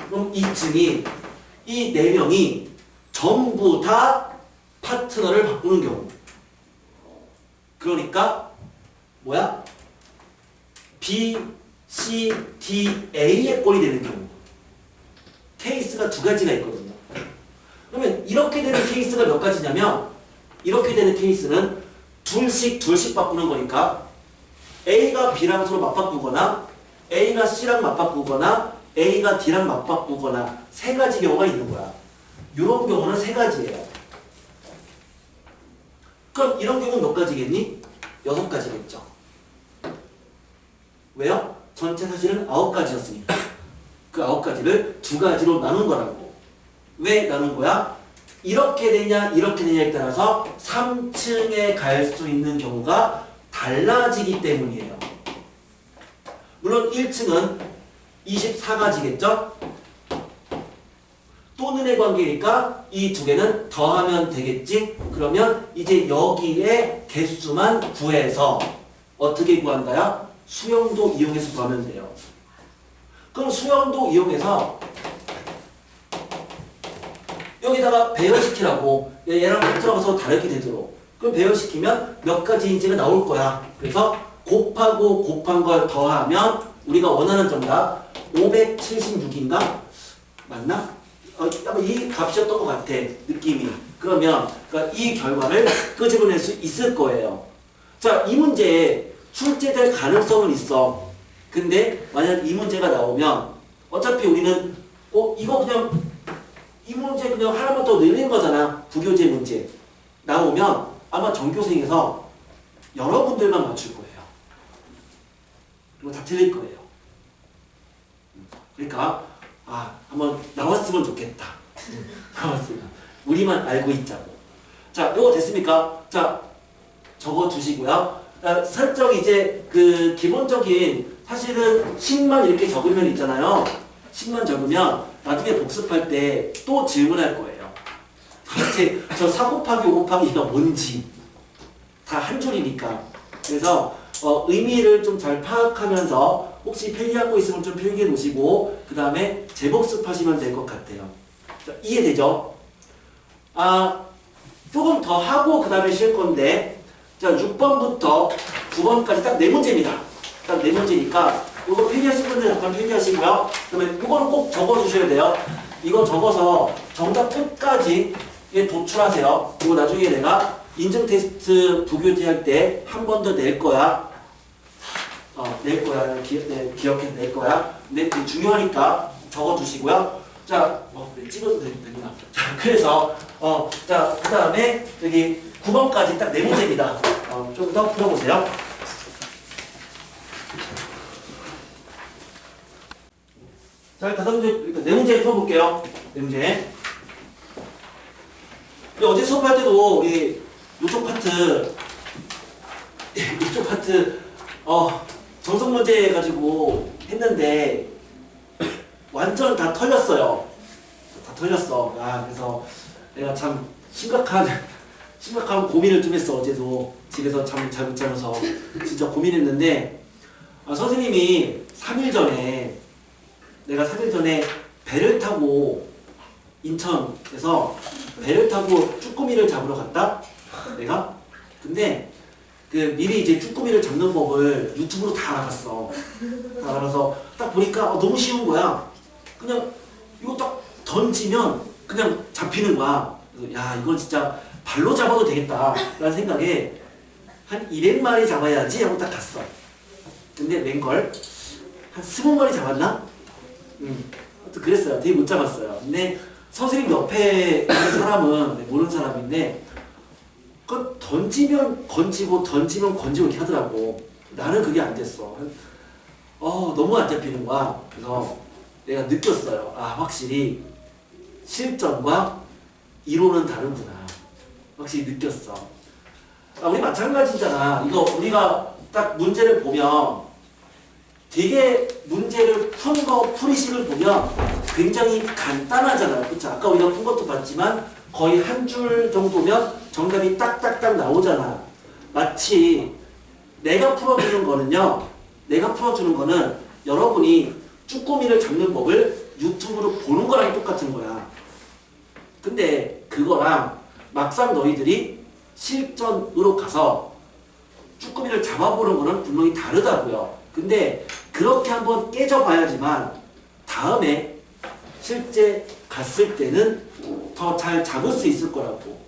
그럼 2층이 이 네 명이 전부 다 파트너를 바꾸는 경우. 그러니까 뭐야? B, C, D, A의 꼴이 되는 경우. 케이스가 두 가지가 있거든요. 그러면 이렇게 되는 케이스가 몇 가지냐면 이렇게 되는 케이스는 둘씩 바꾸는 거니까 A가 B랑 서로 맞바꾸거나 A가 C랑 맞바꾸거나 A가 D랑 맞바꾸거나 세 가지 경우가 있는 거야. 이런 경우는 세 가지예요. 그럼 이런 경우는 몇 가지겠니? 6가지겠죠. 왜요? 전체 사실은 9가지였으니까. 그 9가지를 두 가지로 나눈 거라고. 왜 나눈 거야? 이렇게 되냐 이렇게 되냐에 따라서 3층에 갈 수 있는 경우가 달라지기 때문이에요. 물론 1층은 24가지겠죠? 또는의 관계니까 이 두 개는 더하면 되겠지? 그러면 이제 여기에 개수만 구해서 어떻게 구한다요? 수영도 이용해서 구하면 돼요. 그럼 수영도 이용해서 여기다가 배열시키라고 얘랑 들어가서 다르게 되도록. 그럼 배열시키면 몇 가지 인지가 나올 거야. 그래서 곱하고 곱한 걸 더하면 우리가 원하는 정답 576인가? 맞나? 아마 이 값이었던 것 같아. 느낌이. 그러면 그러니까 이 결과를 끄집어낼 수 있을 거예요. 자, 이 문제에 출제될 가능성은 있어. 근데 만약 이 문제가 나오면 어차피 우리는 이거 그냥 이 문제 그냥 하나만 더 늘린 거잖아. 부교재 문제. 나오면 아마 전교생에서 여러분들만 맞출 거예요. 그리고 다 틀릴 거예요. 그러니까 한번 나왔으면 좋겠다. 나왔으면. 우리만 알고 있자고. 자, 요거 됐습니까? 자, 적어 두시고요. 설정 이제 그 기본적인 사실은 10만 이렇게 적으면 있잖아요. 10만 적으면 나중에 복습할 때 또 질문할 거예요. 도대체 저 4 곱하기 5 곱하기가 뭔지 다 한 줄이니까. 그래서 의미를 좀 잘 파악하면서 혹시 필기하고 있으면 좀 필기해 놓으시고 그 다음에 재복습하시면 될 것 같아요. 자, 이해되죠? 조금 더 하고 그 다음에 쉴 건데 자 6번부터 9번까지 딱 4문제입니다. 딱 4문제니까 이거 필기하실 분들 잠깐 필기하시고요. 그러면 이거는 꼭 적어주셔야 돼요. 이거 적어서 정답 끝까지 도출하세요. 그리고 나중에 내가 인증 테스트 부교재 할 때 한 번 더 낼 거야. 낼 거야. 기억해서 낼 거야. 근데 중요하니까 적어두시고요. 자, 그래, 찍어도 되구나. 자, 그래서 자, 그 다음에 여기 9번까지 딱 4문제입니다. 좀 더 풀어보세요. 자, 다섯 문제, 그러니까 네 문제 풀어볼게요. 네 문제. 근데 어제 수업할 때도 우리 이쪽 파트, 이쪽 파트, 정석 문제 가지고 했는데 완전 다 털렸어요. 다 털렸어. 아, 그래서 내가 참 심각한 고민을 좀 했어. 어제도 집에서 잠 잘 못 자면서 진짜 고민했는데 선생님이 3일 전에 내가 3일 전에 배를 타고 인천에서 배를 타고 쭈꾸미를 잡으러 갔다. 내가 근데 그 미리 이제 쭈꾸미를 잡는 법을 유튜브로 다 알아봤어. 다 알아서 딱 보니까 너무 쉬운 거야. 그냥 이거 딱 던지면 그냥 잡히는 거야. 그래서 야, 이건 진짜 발로 잡아도 되겠다 라는 생각에 한 200마리 잡아야지 하고 딱 갔어. 근데 맹걸 한 20마리 잡았나? 아무튼 그랬어요. 되게 못 잡았어요. 근데 선생님 옆에 있는 사람은 모르는 사람인데 그 던지면 건지고 던지면 건지고 이렇게 하더라고. 나는 그게 안 됐어. 너무 안 잡히는 거야. 그래서 내가 느꼈어요. 아, 확실히 실전과 이론은 다르구나. 확실히 느꼈어. 우리 마찬가지잖아. 이거 우리가 딱 문제를 보면 되게 문제를 푼 거 풀이식을 보면 굉장히 간단하잖아요. 그쵸? 아까 우리가 푼 것도 봤지만 거의 한 줄 정도면 정답이 딱딱딱 나오잖아. 마치 내가 풀어주는 거는 여러분이 쭈꾸미를 잡는 법을 유튜브로 보는 거랑 똑같은 거야. 근데 그거랑 막상 너희들이 실전으로 가서 쭈꾸미를 잡아보는 거는 분명히 다르다고요. 근데 그렇게 한번 깨져봐야지만 다음에 실제 갔을 때는 더 잘 잡을 수 있을 거라고.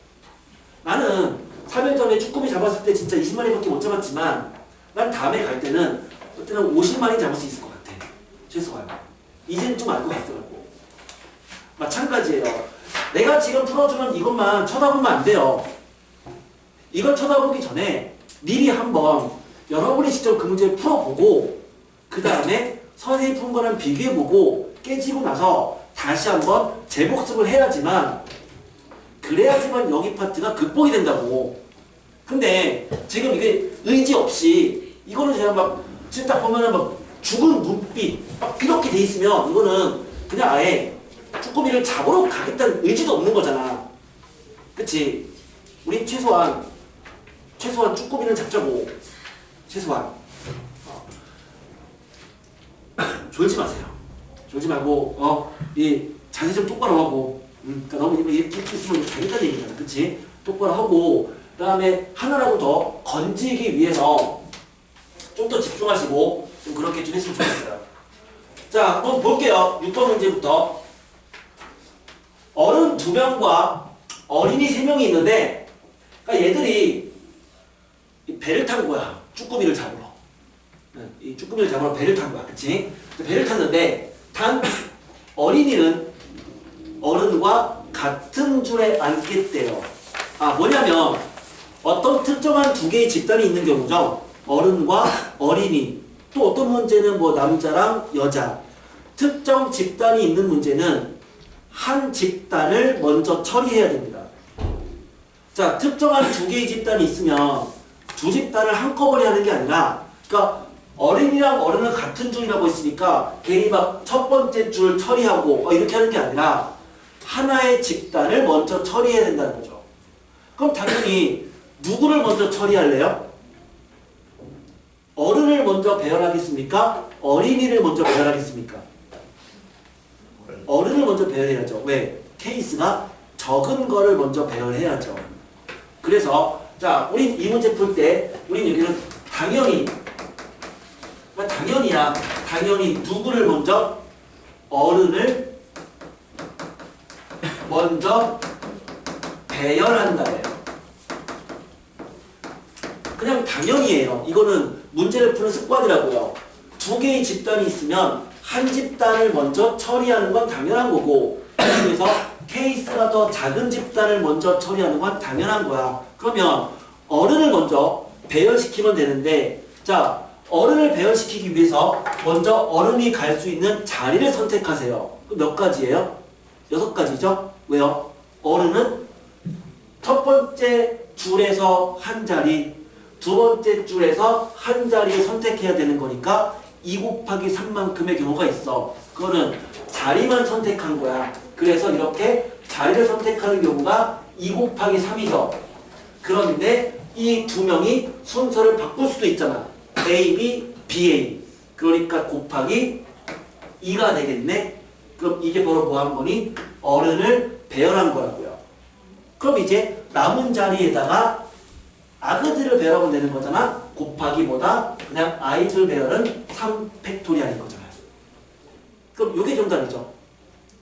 나는 3일 전에 쭈꾸미 잡았을 때 진짜 20마리밖에 못 잡았지만 난 다음에 갈 때는 그때는 50마리 잡을 수 있을 것 같아. 최소한. 이제는 좀 알 것 같더라고. 마찬가지예요. 내가 지금 풀어주는 이것만 쳐다보면 안 돼요. 이걸 쳐다보기 전에 미리 한번 여러분이 직접 그 문제를 풀어보고 그 다음에 선생님이 푼 거랑 비교해보고 깨지고 나서 다시 한번 재복습을 해야지만 그래야지만 여기 파트가 극복이 된다고. 근데 지금 이게 의지 없이 이거는 제가 막 지금 딱 보면은 막 죽은 눈빛 막 이렇게 돼 있으면 이거는 그냥 아예 쭈꾸미를 잡으러 가겠다는 의지도 없는 거잖아. 그치? 우리 최소한 쭈꾸미는 잡자고. 최소한. 졸지 마세요. 졸지 말고, 이 자세 좀 똑바로 하고, 그러니까 너무 이렇게 있으면 되겠다는 얘기잖아. 그치? 똑바로 하고, 그 다음에 하나라도 더 건지기 위해서 좀 더 집중하시고, 좀 그렇게 좀 했으면 좋겠어요. 자, 한번 볼게요. 6번 문제부터. 어른 2명과 어린이 3명이 있는데, 그러니까 얘들이 배를 탄 거야. 쭈꾸미를 잡으러. 이 쭈꾸미를 잡으러 배를 탄 거야. 그치? 배를 탔는데, 단 어린이는 어른과 같은 줄에 앉겠대요. 뭐냐면, 어떤 특정한 2개의 집단이 있는 경우죠. 어른과 어린이. 또 어떤 문제는 뭐 남자랑 여자. 특정 집단이 있는 문제는 한 집단을 먼저 처리해야 됩니다. 자, 특정한 2개의 집단이 있으면 두 집단을 한꺼번에 하는 게 아니라, 그러니까 어린이랑 어른은 같은 줄이라고 했으니까 괜히 막 첫 번째 줄 처리하고 이렇게 하는 게 아니라 하나의 집단을 먼저 처리해야 된다는 거죠. 그럼 당연히 누구를 먼저 처리할래요? 어른을 먼저 배열하겠습니까? 어린이를 먼저 배열하겠습니까? 어른을 먼저 배열해야죠. 왜? 케이스가 적은 거를 먼저 배열해야죠. 그래서 자, 우리 이 문제 풀 때 우린 여기는 당연히 당연히 누구를 먼저? 어른을 먼저 배열한다예요. 그냥 당연히예요. 이거는 문제를 푸는 습관이라고요. 2개의 집단이 있으면 한 집단을 먼저 처리하는 건 당연한 거고, 그래서 케이스가 더 작은 집단을 먼저 처리하는 건 당연한 거야. 그러면 어른을 먼저 배열시키면 되는데, 자, 어른을 배열시키기 위해서 먼저 어른이 갈 수 있는 자리를 선택하세요. 몇 가지예요? 6가지죠? 왜요? 어른은 첫 번째 줄에서 한 자리, 두 번째 줄에서 한 자리를 선택해야 되는 거니까 2 곱하기 3만큼의 경우가 있어. 그거는 자리만 선택한 거야. 그래서 이렇게 자리를 선택하는 경우가 2 곱하기 3이죠. 그런데 이 두 명이 순서를 바꿀 수도 있잖아. A, B, BA. 그러니까 곱하기 2가 되겠네. 그럼 이게 바로 뭐 한 거니? 어른을 배열한 거라고요. 그럼 이제 남은 자리에다가 아그들을 배열하면 되는 거잖아. 곱하기 뭐다? 그냥 아이들 배열은 3팩토리알인 거잖아요. 그럼 이게 정답이죠.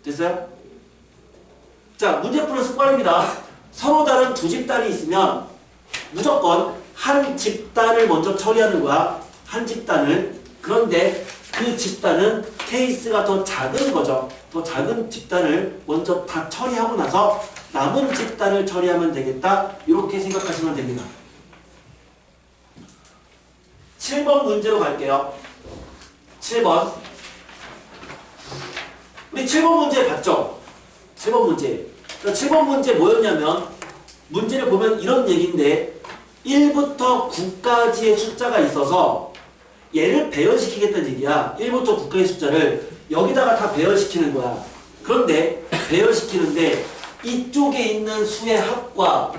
됐어요? 자, 문제 푸는 습관입니다. 서로 다른 두 집단이 있으면 무조건 한 집단을 먼저 처리하는 거야. 한 집단을. 그런데 그 집단은 케이스가 더 작은 거죠. 더 작은 집단을 먼저 다 처리하고 나서 남은 집단을 처리하면 되겠다. 이렇게 생각하시면 됩니다. 7번 문제로 갈게요. 7번. 우리 7번 문제 봤죠? 7번 문제. 7번 문제 뭐였냐면 문제를 보면 이런 얘기인데 1부터 9까지의 숫자가 있어서 얘를 배열시키겠다는 얘기야. 1부터 9까지의 숫자를 여기다가 다 배열시키는 거야. 그런데 배열시키는데 이쪽에 있는 수의 합과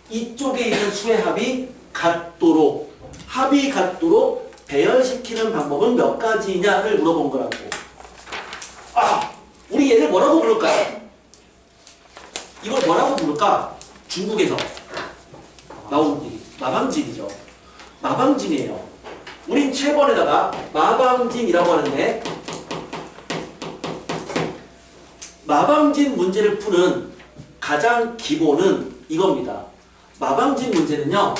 이쪽에 있는 수의 합이 같도록 합이 같도록 배열시키는 방법은 몇 가지냐를 물어본 거라고. 아, 우리 얘를 뭐라고 부를까요? 이걸 뭐라고 부를까? 중국에서 나온 얘기. 마방진이죠. 마방진이에요. 우린 7번에다가 마방진이라고 하는데 마방진 문제를 푸는 가장 기본은 이겁니다. 마방진 문제는요.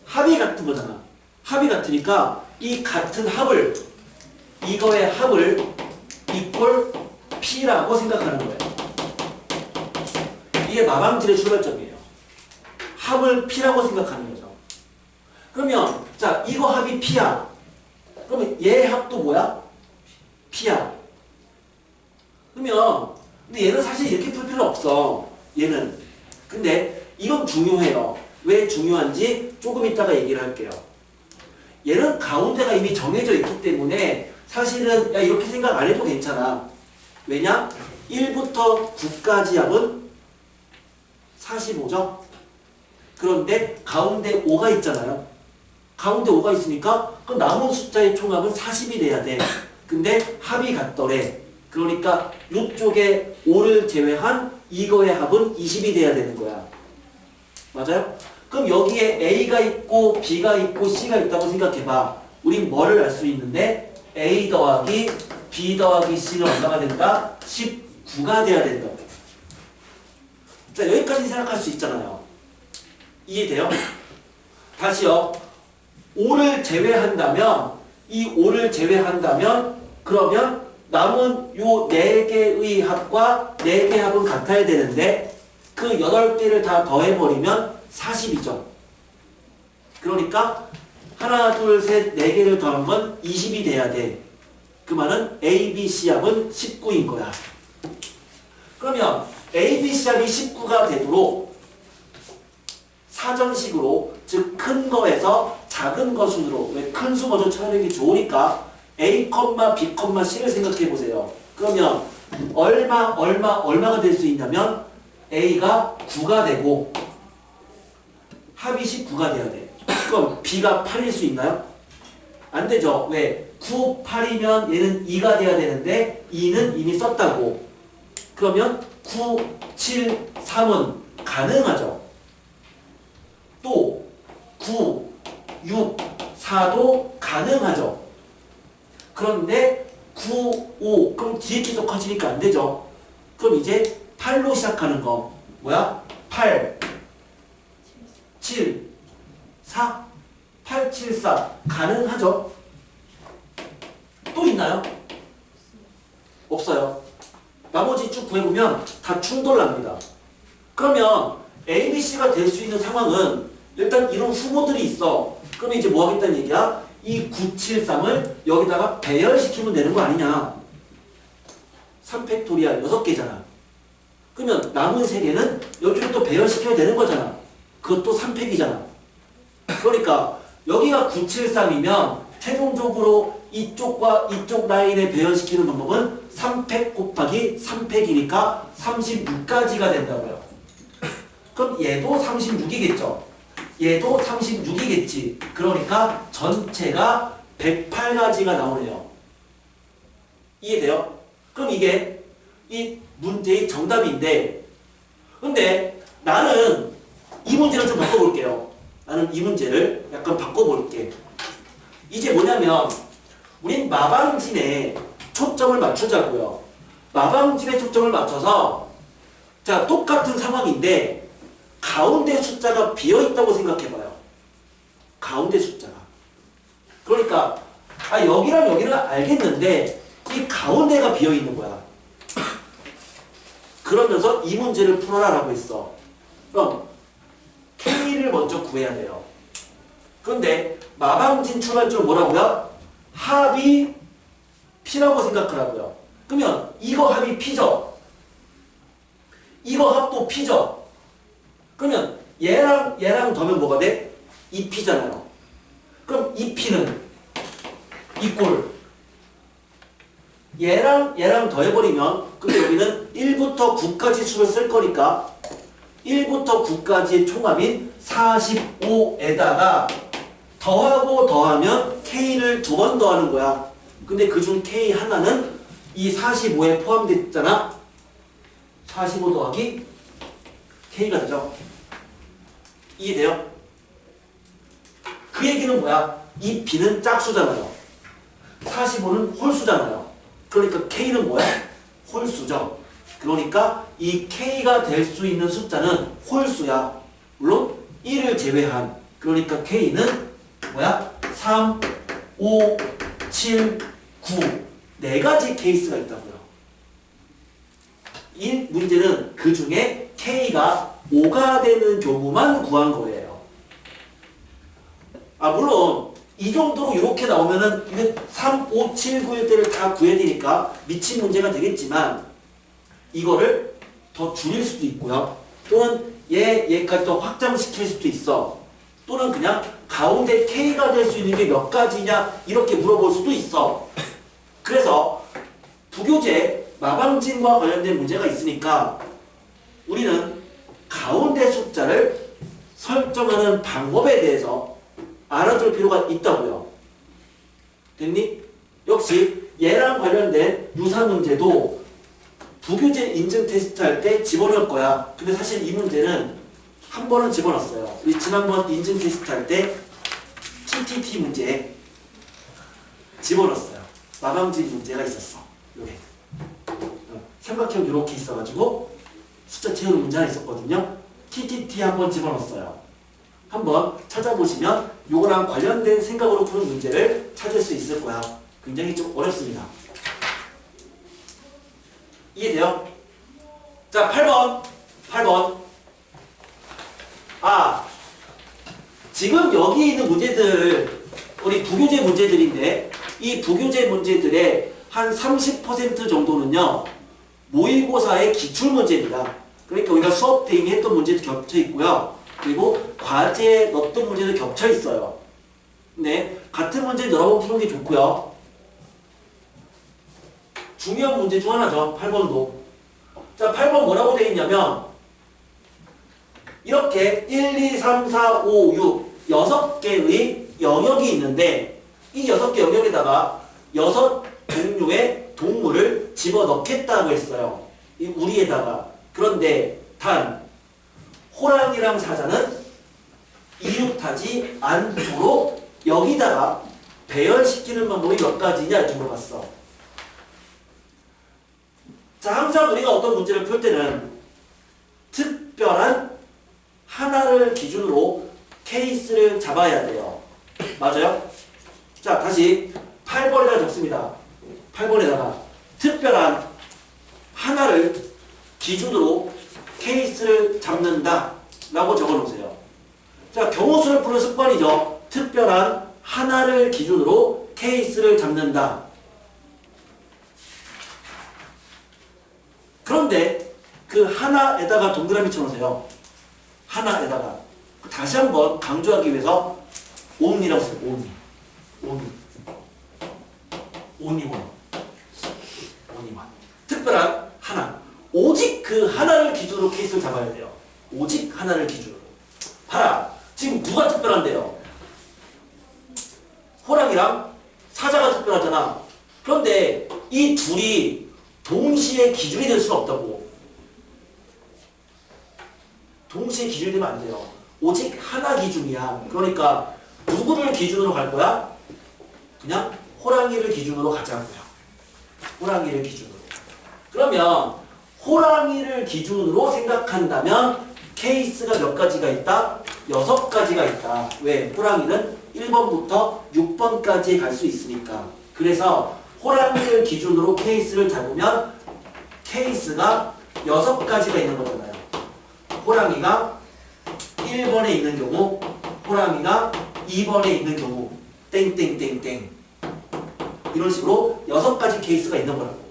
합이 같은 거잖아. 합이 같으니까 이 같은 합을 이거의 합을 이퀄 P라고 생각하는 거예요. 이게 마방진의 출발점이에요. 합을 P라고 생각하는 거죠. 그러면 자 이거 합이 P야. 그러면 얘 합도 뭐야? P야. 그러면 근데 얘는 사실 이렇게 풀 필요 없어. 얘는. 근데 이건 중요해요. 왜 중요한지 조금 이따가 얘기를 할게요. 얘는 가운데가 이미 정해져 있기 때문에 사실은 야 이렇게 생각 안 해도 괜찮아. 왜냐? 1부터 9까지 합은 45죠? 그런데 가운데 5가 있잖아요. 가운데 5가 있으니까 그럼 남은 숫자의 총합은 40이 돼야 돼. 근데 합이 같더래. 그러니까 이쪽에 5를 제외한 이거의 합은 20이 돼야 되는 거야. 맞아요? 그럼 여기에 A가 있고 B가 있고 C가 있다고 생각해봐. 우린 뭐를 알 수 있는데 A 더하기 B 더하기 C는 얼마가 된다? 19가 돼야 된다고. 자 여기까지 생각할 수 있잖아요. 이해돼요? 다시요. 5를 제외한다면 이 5를 제외한다면 그러면 남은 요 4개의 합과 4개 합은 같아야 되는데 그 8개를 다 더해버리면 40이죠. 그러니까 하나, 둘, 셋, 4개를 더한 건 20이 돼야 돼. 그 말은 A, B, C 합은 19인 거야. 그러면 A, B, C 합이 19가 되도록 사전식으로 즉 큰 거에서 작은 거 순으로 왜 큰 수 먼저 찾아내는 게 좋으니까 A, B, C를 생각해 보세요. 그러면 얼마가 될 수 있냐면 A가 9가 되고 합이 19가 돼야 돼. 그럼 B가 8일 수 있나요? 안 되죠. 왜? 9, 8이면 얘는 2가 돼야 되는데 2는 이미 썼다고. 그러면 9, 7, 3은 가능하죠. 또 9, 6, 4도 가능하죠. 그런데 9, 5 그럼 뒤에 게 더 커지니까 안 되죠. 그럼 이제 8로 시작하는 거 뭐야? 8, 7, 4, 8, 7, 4 가능하죠? 또 있나요? 없어요. 나머지 쭉 구해보면 다 충돌납니다. 그러면 A, B, C가 될 수 있는 상황은 일단 이런 후보들이 있어. 그럼 이제 뭐 하겠다는 얘기야? 이 973을 여기다가 배열시키면 되는 거 아니냐. 3팩토리얼 6개잖아. 그러면 남은 3개는 여기로 또 배열시켜야 되는 거잖아. 그것도 3팩이잖아. 그러니까 여기가 973이면 최종적으로 이쪽과 이쪽 라인에 배열시키는 방법은 3팩 곱하기 3팩이니까 36가지가 된다고요. 그럼 얘도 36이겠죠. 얘도 36이겠지. 그러니까 전체가 108가지가 나오네요. 이해돼요? 그럼 이게 이 문제의 정답인데, 근데 나는 이 문제를 좀 바꿔볼게요. 나는 이 문제를 약간 바꿔볼게. 이제 뭐냐면 우린 마방진에 초점을 맞추자고요. 마방진에 초점을 맞춰서 자, 똑같은 상황인데 가운데 숫자가 비어있다고 생각해봐요. 가운데 숫자가. 그러니까 여기랑 여기는 알겠는데 이 가운데가 비어있는 거야. 그러면서 이 문제를 풀어라라고 했어. 그럼 K를 먼저 구해야 돼요. 그런데 마방진 출발점은 뭐라고요? 합이 P라고 생각하라고요. 그러면 이거 합이 P죠? 이거 합도 P죠? 그러면 얘랑 더면 뭐가 돼? 2P잖아요. 그럼 2P는 이꼴 얘랑 더해버리면 근데 여기는 1부터 9까지 수를 쓸 거니까 1부터 9까지의 총합인 45에다가 더하고 더하면 K를 2번 더하는 거야. 근데 그중 K 하나는 이 45에 포함됐잖아. 45 더하기 K가 되죠. 이해돼요? 그 얘기는 뭐야? 이 B는 짝수잖아요. 45는 홀수잖아요. 그러니까 K는 뭐야? 홀수죠. 그러니까 이 K가 될 수 있는 숫자는 홀수야. 물론 1을 제외한. 그러니까 K는 뭐야? 3, 5, 7, 9. 4가지 케이스가 있다고요. 이 문제는 그 중에 K가 5가 되는 경우만 구한 거예요. 물론 이 정도로 이렇게 나오면은 이게 3, 5, 7, 9일 때를 다 구해야 되니까 미친 문제가 되겠지만 이거를 더 줄일 수도 있고요. 또는 얘까지 더 확장시킬 수도 있어. 또는 그냥 가운데 K가 될 수 있는 게 몇 가지냐 이렇게 물어볼 수도 있어. 그래서 부교재 마방진과 관련된 문제가 있으니까 우리는 가운데 숫자를 설정하는 방법에 대해서 알아둘 필요가 있다고요. 됐니? 역시 얘랑 관련된 유사 문제도 부교재 인증 테스트 할 때 집어넣을 거야. 근데 사실 이 문제는 한 번은 집어넣었어요. 우리 지난번 인증 테스트 할 때 TTT 문제에 집어넣었어요. 마방진 문제가 있었어. 요게. 삼각형 이렇게 있어가지고 숫자 채우는 문제 하나 있었거든요. TTT 한번 집어넣었어요. 한번 찾아보시면 요거랑 관련된 생각으로 푸는 문제를 찾을 수 있을 거야. 굉장히 좀 어렵습니다. 이해돼요? 자, 8번. 지금 여기 있는 문제들, 우리 부교재 문제들인데, 이 부교재 문제들의 한 30% 정도는요, 모의고사의 기출문제입니다. 그러니까 우리가 수업 대행에 했던 문제도 겹쳐 있고요. 그리고 과제에 넣었던 문제도 겹쳐 있어요. 근데 같은 문제를 여러 번 푸는 게 좋고요. 중요한 문제 중 하나죠. 8번도. 자, 8번 뭐라고 되어 있냐면 이렇게 1, 2, 3, 4, 5, 6 6개의 영역이 있는데 이 6개 영역에다가 6종류의 동물을 집어넣겠다고 했어요. 이 우리에다가. 그런데 단 호랑이랑 사자는 이륙하지 않도록 여기다가 배열시키는 방법이 몇 가지냐 이렇게 물어봤어. 자, 항상 우리가 어떤 문제를 풀 때는 특별한 하나를 기준으로 케이스를 잡아야 돼요. 맞아요? 자, 다시 8번에다 적습니다. 8번에다가 특별한 하나를 기준으로 케이스를 잡는다 라고 적어놓으세요. 자, 경우수를 푸는 습관이죠. 특별한 하나를 기준으로 케이스를 잡는다. 그런데 그 하나에다가 동그라미 쳐놓으세요. 하나에다가. 다시 한번 강조하기 위해서 only라고 써요. only. only만. 특별한 하나. 오직 그 하나를 기준으로 케이스를 잡아야 돼요. 오직 하나를 기준으로. 봐라. 지금 누가 특별한데요? 호랑이랑 사자가 특별하잖아. 그런데 이 둘이 동시에 기준이 될 수가 없다고. 동시에 기준이 되면 안 돼요. 오직 하나 기준이야. 그러니까 누구를 기준으로 갈 거야? 그냥 호랑이를 기준으로 가자고요. 호랑이를 기준으로. 그러면 호랑이를 기준으로 생각한다면 케이스가 몇 가지가 있다? 6가지가 있다. 왜? 호랑이는 1번부터 6번까지 갈 수 있으니까. 그래서 호랑이를 기준으로 케이스를 잡으면 케이스가 6가지가 있는 거잖아요. 호랑이가 1번에 있는 경우, 호랑이가 2번에 있는 경우, 땡땡땡땡. 이런 식으로 6가지 케이스가 있는 거라고.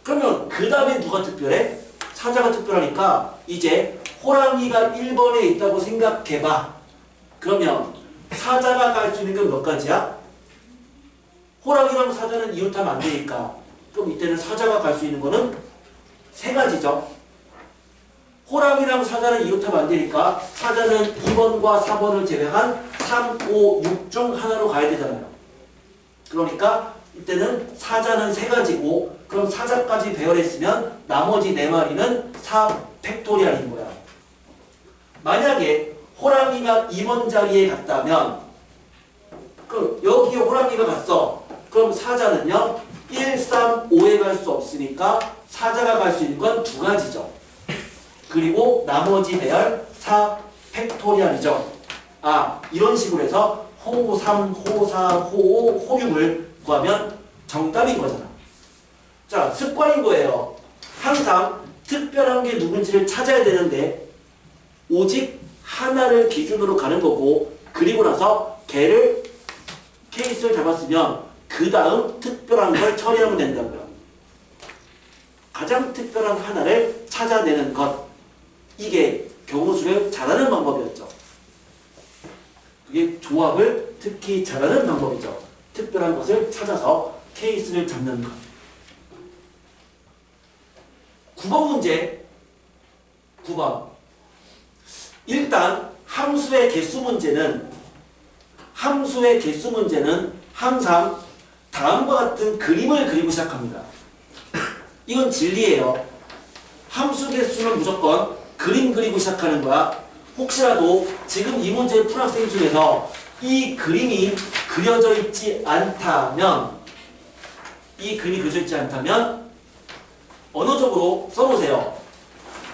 그러면 그 다음에 누가 특별해? 사자가 특별하니까 이제 호랑이가 1번에 있다고 생각해봐. 그러면 사자가 갈 수 있는 건 몇 가지야? 호랑이랑 사자는 이웃하면 안 되니까 그럼 이때는 사자가 갈 수 있는 거는 3가지죠. 호랑이랑 사자는 이웃하면 안 되니까 사자는 2번과 4번을 제외한 3, 5, 6 중 하나로 가야 되잖아요. 그러니까 이때는 사자는 3가지고 그럼 사자까지 배열했으면 나머지 4마리는 4팩토리얼인 거야. 만약에 호랑이가 2번 자리에 갔다면 그럼 여기에 호랑이가 갔어. 그럼 사자는요 1, 3, 5에 갈 수 없으니까 사자가 갈 수 있는 건 2가지죠. 그리고 나머지 배열 4팩토리얼이죠. 아, 이런 식으로 해서 호 3, 호 4, 호 5, 호 6을 구하면 정답인 거잖아. 자, 습관인 거예요. 항상 특별한 게 누군지를 찾아야 되는데 오직 하나를 기준으로 가는 거고 그리고 나서 걔를 케이스를 잡았으면 그 다음 특별한 걸 처리하면 된다고요. 가장 특별한 하나를 찾아내는 것. 이게 경우수를 잘하는 방법이었죠. 그게 조합을 특히 잘하는 방법이죠. 특별한 것을 찾아서 케이스를 잡는 것. 9번 문제. 9번. 일단 함수의 개수 문제는 항상 다음과 같은 그림을 그리고 시작합니다. 이건 진리예요. 함수 개수는 무조건 그림 그리고 시작하는 거야. 혹시라도 지금 이 문제 푼 학생 중에서 이 그림이 그려져 있지 않다면 언어적으로 써놓으세요.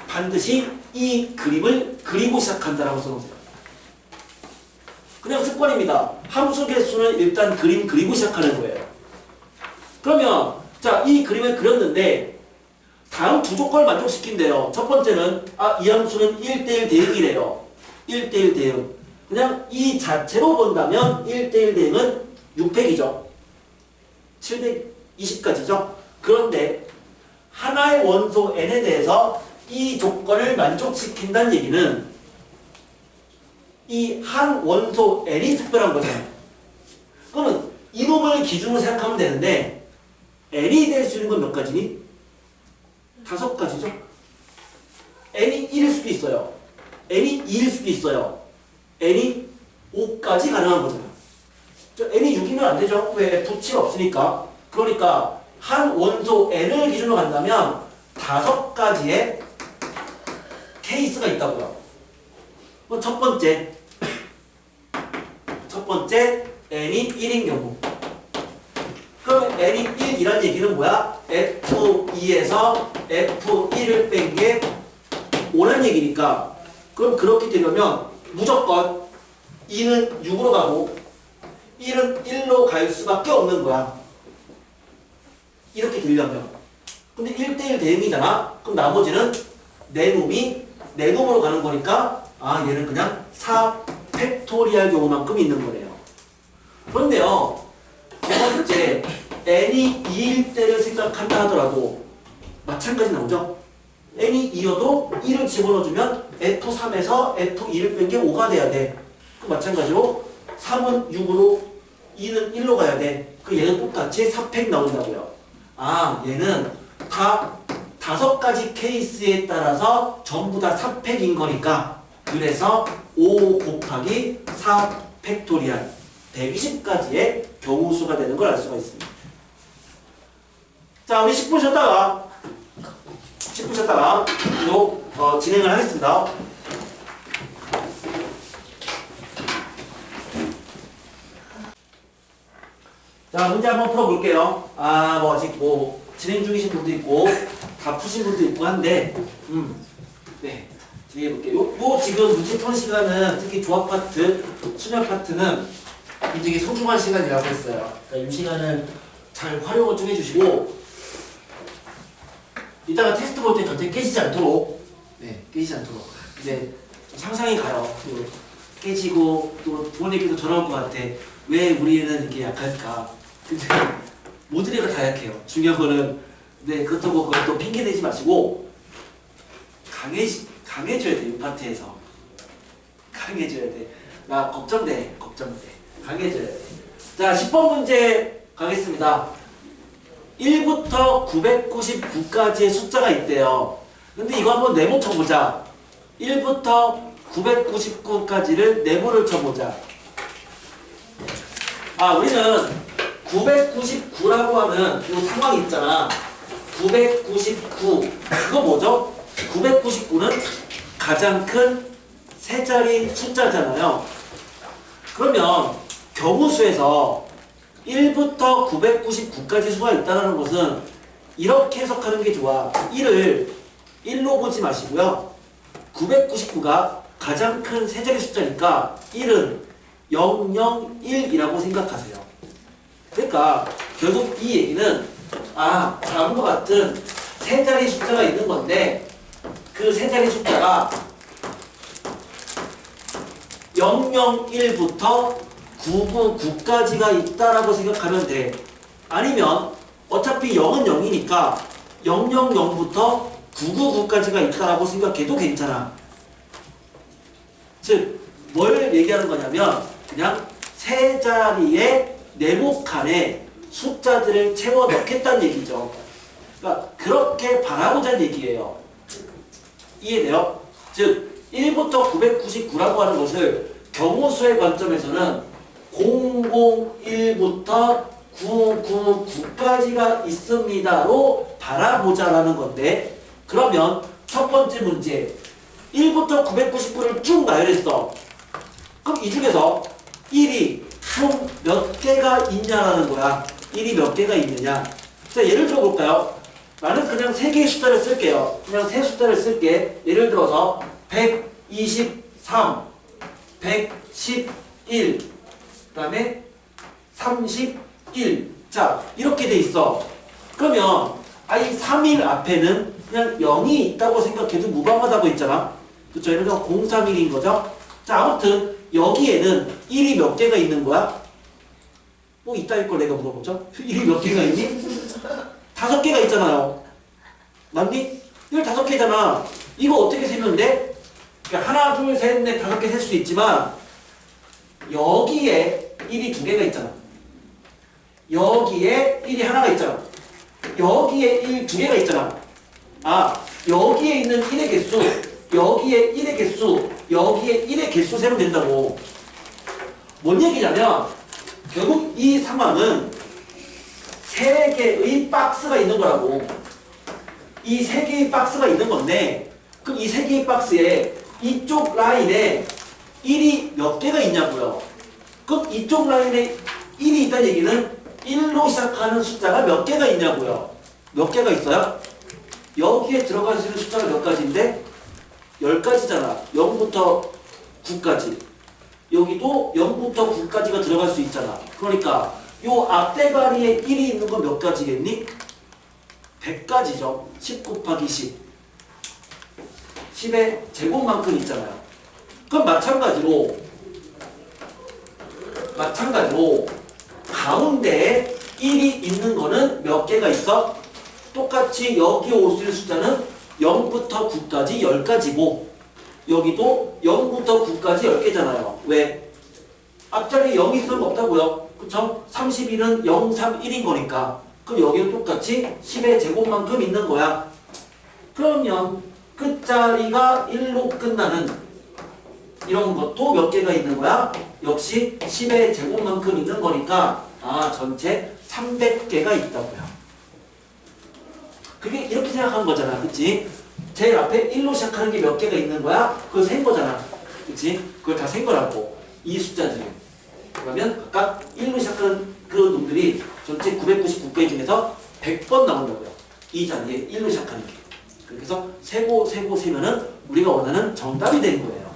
반드시 이 그림을 그리고 시작한다라고 써놓으세요. 그냥 습관입니다. 함수 개수는 일단 그림 그리고 시작하는 거예요. 그러면 자, 이 그림을 그렸는데 다음 두 조건을 만족시킨대요. 첫 번째는 이 함수는 1대1 대응이래요. 1대1 대응. 그냥 이 자체로 본다면 1대1 대응은 6팩이죠. 720까지죠. 그런데 하나의 원소 n에 대해서 이 조건을 만족시킨다는 얘기는 이 한 원소 n이 특별한 거잖아요. 그러면 이놈을 기준으로 생각하면 되는데 n이 될 수 있는 건 몇 가지니? 5가지죠. n이 1일 수도 있어요. n이 2일 수도 있어요. n이 5까지 가능한 거잖아요. n이 6이면 안 되죠. 왜? 부치가 없으니까. 그러니까 한 원소 n을 기준으로 간다면 5가지의 케이스가 있다고요. 첫 번째 n이 1인 경우. 그럼 n이 1이란 얘기는 뭐야? F2에서 F1을 뺀 게 5란 얘기니까. 그럼 그렇게 되려면 무조건 2는 6으로 가고 1은 1로 갈 수밖에 없는 거야. 이렇게 되려면. 근데 1대1 대응이잖아. 그럼 나머지는 내 놈으로 가는 거니까 얘는 그냥 팩토리al 경우만큼 있는 거래요. 그런데요, 두 번째 n이 2일 때를 생각한다 하더라도 마찬가지 나오죠? n이 2여도 1을 집어넣어주면 F3에서 F2를 뺀 게 5가 돼야 돼. 그 마찬가지로 3은 6으로 2는 1로 가야 돼. 그 얘는 똑같이 4팩 나온다고요. 아, 얘는 다 5가지 케이스에 따라서 전부 다 4팩인 거니까 그래서 5 곱하기 4 팩토리알 120가지의 경우수가 되는 걸 알 수가 있습니다. 자, 우리 10분 쉬었다가 진행을 하겠습니다. 자, 문제 한번 풀어볼게요. 아직 진행 중이신 분도 있고 다 푸신 분도 있고 한데 네, 진행해볼게요. 지금 문제 푸는 시간은 특히 조합 파트, 수면 파트는 굉장히 소중한 시간이라고 했어요. 그러니까 이 시간을 잘 활용을 좀 해주시고 이따가 테스트 볼 때 절대 깨지지 않도록 이제 상상이 가요. 또 깨지고 또 부모님께도 전화 올 것 같아. 왜 우리 애는 이렇게 약할까? 근데 모든 애가 다 약해요. 중요한 거는 그렇다고 그것도 핑계 대지 마시고 강해져야 돼. 이 파트에서 강해져야 돼. 나 걱정돼. 강해져야 돼. 자, 10번 문제 가겠습니다. 1부터 999까지의 숫자가 있대요. 근데 이거 한번 네모 쳐보자. 1부터 999까지를 네모를 쳐보자. 우리는 999라고 하는 이 상황이 있잖아. 999. 그거 뭐죠? 999는 가장 큰 세 자리 숫자잖아요. 그러면 경우수에서 1부터 999까지 수가 있다는 것은 이렇게 해석하는 게 좋아. 1을 1로 보지 마시고요. 999가 가장 큰 세 자리 숫자니까 1은 001이라고 생각하세요. 그러니까 결국 이 얘기는 다음과 같은 세 자리 숫자가 있는 건데 그 세 자리 숫자가 001부터 999까지가 있다라고 생각하면 돼. 아니면 어차피 0은 0이니까 000부터 999까지가 있다라고 생각해도 괜찮아. 즉, 뭘 얘기하는 거냐면 그냥 세 자리의 네모칸에 숫자들을 채워 넣겠다는 얘기죠. 그러니까 그렇게 바라보자는 얘기예요. 이해돼요? 즉 1부터 999라고 하는 것을 경우수의 관점에서는 001부터 999까지가 있습니다로 바라보자라는 건데, 그러면 첫 번째 문제 1부터 999를 쭉 나열했어. 그럼 이 중에서 1이 총 몇 개가 있냐라는 거야. 1이 몇 개가 있느냐. 자, 예를 들어 볼까요? 나는 그냥 3개의 숫자를 쓸게요. 그냥 세 숫자를 쓸게. 예를 들어서 123, 111, 그 다음에 31. 자, 이렇게 돼 있어. 그러면 이 3일 앞에는 그냥 0이 있다고 생각해도 무방하다고 했잖아. 그쵸? 예를 들어 031인 거죠? 자, 아무튼 여기에는 1이 몇 개가 있는 거야? 이따 걸 내가 물어보죠? 1이 몇 개가 있니? 5개가 있잖아요. 맞니? 1 5개잖아. 이거 어떻게 세면 돼? 하나, 둘, 셋, 넷, 5개 셀 수도 있지만 여기에 1이 2개가 있잖아. 여기에 1이 하나가 있잖아. 여기에 1 2개가 있잖아. 여기에 있는 1의 개수, 여기에 1의 개수, 여기에 1의 개수 세면 된다고. 뭔 얘기냐면 결국 이 상황은 3개의 박스가 있는 거라고. 이 3개의 박스가 있는 건데, 그럼 이 3개의 박스에 이쪽 라인에 1이 몇 개가 있냐고요. 그럼 이쪽 라인에 1이 있다는 얘기는 1로 시작하는 숫자가 몇 개가 있냐고요. 몇 개가 있어요? 여기에 들어갈 수 있는 숫자가 몇 가지인데? 10가지잖아. 0부터 9까지. 여기도 0부터 9까지가 들어갈 수 있잖아. 그러니까 요 앞대가리에 1이 있는 건 몇 가지겠니? 100가지죠. 10 곱하기 10. 10의 제곱만큼 있잖아요. 그럼 마찬가지로 마찬가지로 가운데에 1이 있는 거는 몇 개가 있어? 똑같이 여기 올 수 있는 숫자는 0부터 9까지 10가지고 여기도 0부터 9까지 10개잖아요. 왜? 앞자리에 0이 있으면 없다고요. 그쵸? 32는 0, 3, 1인 거니까. 그럼 여기는 똑같이 10의 제곱만큼 있는 거야. 그러면 끝자리가 1로 끝나는 이런 것도 몇 개가 있는 거야? 역시 10의 제곱만큼 있는 거니까 전체 300개가 있다고요. 그게 이렇게 생각한 거잖아. 그치? 제일 앞에 1로 시작하는 게 몇 개가 있는 거야? 그걸 센 거잖아. 그치? 그걸 다 센 거라고. 이 숫자 중에. 그러면 각각 1로 시작하는 그 놈들이 전체 999개 중에서 100번 나온다고요. 이 자리에 1로 시작하는 게. 그래서 세고 세면은 우리가 원하는 정답이 되는 거예요.